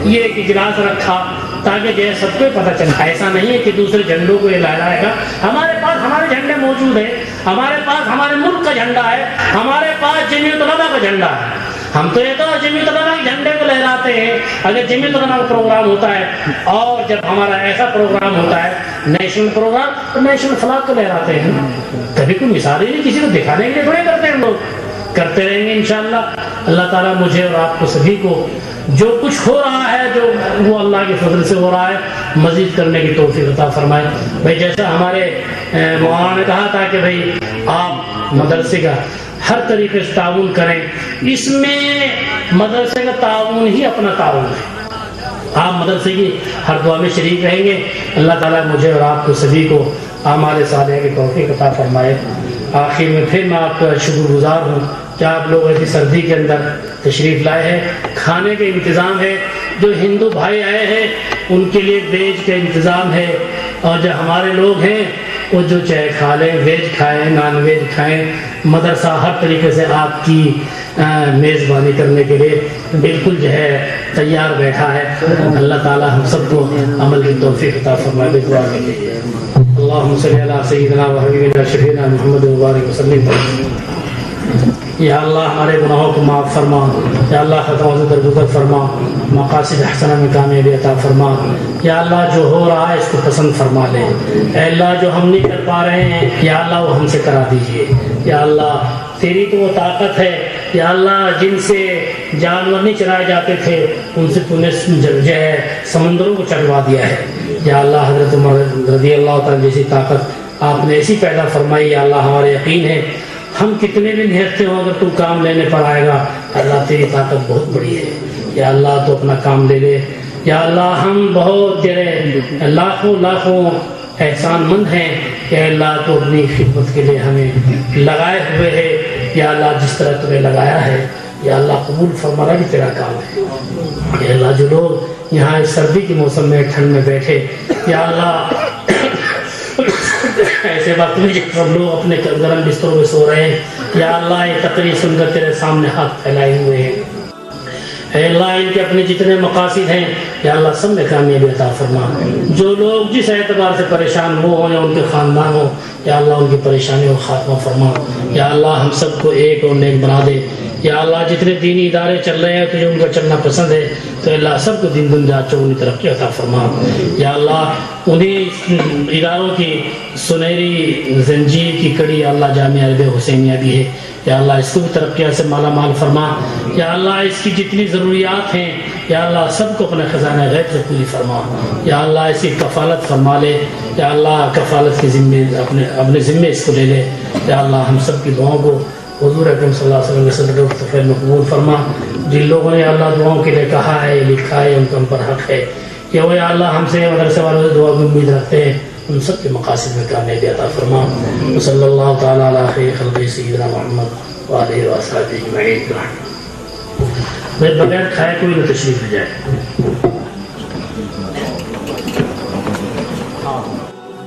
یہ ایک اجلاس رکھا تاکہ جو ہے سب کو پتہ چلے۔ ایسا نہیں ہے کہ دوسرے جھنڈوں کو یہ لہرائے گا، ہمارے پاس ہمارے جھنڈے موجود ہیں، ہمارے پاس ہمارے ملک کا جھنڈا ہے، ہمارے پاس جمعیت علماء کا جھنڈا ہے۔ ہم تو یہ تو جمعیت علماء کے جھنڈے کو لہراتے ہیں اگر جمعیت علماء کا پروگرام ہوتا ہے، اور جب ہمارا ایسا پروگرام ہوتا ہے نیشنل پروگرام تو نیشنل فلاگ کو لہراتے ہیں۔ کبھی کوئی مثال ہی نہیں، کسی کو دکھانے کے لیے تھوڑے کرتے ہیں ہم لوگ، کرتے رہیں گے انشاءاللہ۔ اللہ تعالیٰ مجھے اور آپ کو سبھی کو جو کچھ ہو رہا ہے جو وہ اللہ کے فضل سے ہو رہا ہے مزید کرنے کی توفیق عطا فرمائے۔ بھائی جیسا ہمارے مولانا نے کہا تھا کہ بھائی آپ مدرسے کا ہر طریقے سے تعاون کریں، اس میں مدرسے کا تعاون ہی اپنا تعاون ہے۔ آپ مدرسے کی ہر دعا میں شریک رہیں گے، اللہ تعالیٰ مجھے اور آپ کو سبھی کو اعمال صالحہ کی توفیق عطا فرمائے۔ آخر میں پھر میں آپ کا شکر گزار ہوں کہ آپ لوگ ایسی سردی کے اندر تشریف لائے ہیں، کھانے کا انتظام ہے، جو ہندو بھائی آئے ہیں ان کے لیے ویج کا انتظام ہے، اور جو ہمارے لوگ ہیں وہ جو چاہے کھا لیں، ویج کھائیں نان ویج کھائیں، مدرسہ ہر طریقے سے آپ کی میزبانی کرنے کے لیے بالکل جو ہے تیار بیٹھا ہے۔ اللہ تعالی ہم سب کو عمل کی توفیق عطا فرمائے۔ دعا کریں اللہم صلی علی سیدنا و حبیبنا شفیعنا محمد مبارک وسلم۔ یا اللہ ہمارے گناہوں کو معاف فرما، یا اللہ خطاؤں سے درگزر فرما، مقاصد حسنہ میں کامیابی عطا فرما۔ یا اللہ جو ہو رہا ہے اس کو پسند فرما لے، اے اللہ جو ہم نہیں کر پا رہے ہیں یا اللہ وہ ہم سے کرا دیجئے۔ یا اللہ تیری تو وہ طاقت ہے، یا اللہ جن سے جانور نہیں چرائے جاتے تھے ان سے تو نے جو ہے سمندروں کو چلوا دیا ہے۔ یا اللہ حضرت عمر رضی اللہ تعالیٰ جیسی طاقت آپ نے ایسی پیدا فرمائی۔ یا اللہ ہمارے یقین ہے ہم کتنے بھی نہتے ہوں اگر تو کام لینے پر آئے گا، اللہ تیری طاقت بہت بڑی ہے۔ یا اللہ تو اپنا کام لے لے۔ یا اللہ ہم بہت تیرے لاکھوں احسان مند ہیں کہ اللہ تو اپنی خدمت کے لیے ہمیں لگائے ہوئے ہے۔ یا اللہ جس طرح تمہیں لگایا ہے یا اللہ قبول فرمانا بھی تیرا کام ہے۔ یا اللہ جو لوگ یہاں اس سردی کے موسم میں ٹھنڈ میں بیٹھے، یا اللہ ایسے وقت میں جب سب لوگ اپنے گرم بستروں میں سو رہے ہیں، یا اللہ یہ تقریر سن کر تیرے سامنے ہاتھ پھیلائے ہوئے ہیں، اے اللہ ان کے اپنے جتنے مقاصد ہیں یا اللہ سب میں کامیابی عطا فرما۔ جو لوگ جس اعتبار سے پریشان ہوں یا ان کے خاندان ہوں یا اللہ ان کی پریشانیوں کو خاتمہ فرما۔ یا اللہ ہم سب کو ایک اور نیک بنا دے۔ یا اللہ جتنے دینی ادارے چل رہے ہیں تجھے ان کا چلنا پسند ہے تو اللہ سب کو دین دنیا چونی ترقی عطا فرما۔ یا اللہ انہیں اداروں کی سنہری زنجیر کی کڑی اللہ جامعہ عربیہ حسینیہ بھی ہے، یا اللہ اس کو بھی ترقیات سے مالا مال فرما۔ یا اللہ اس کی جتنی ضروریات ہیں یا اللہ سب کو اپنے خزانہ غیب سے پوری فرما۔ یا اللہ اس کی کفالت فرما لے، یا اللہ کفالت کے ذمے اپنے ذمے اس کو لے لے۔ یا اللہ ہم سب کی دعاؤں کو حضور اکرم صلی اللہ علیہ وسلم کے صدقہ و طفیل میں قبول فرما۔ جن لوگوں نے اللہ دعاؤں کے لیے کہا ہے لکھا ہے ان کا ہم پر حق ہے کہ وہ یا اللہ ہم سے مدرسے والوں سے دعا کی امید رکھتے ہیں، ان سب کے مقاصد میں کامیابی عطا فرما۔ صلی اللہ تعالیٰ علی خیر خلق سیدنا محمد وآلہ وصحبہ اجمعین۔ بغیر کھائے کوئی نہ تشریف لے جائے۔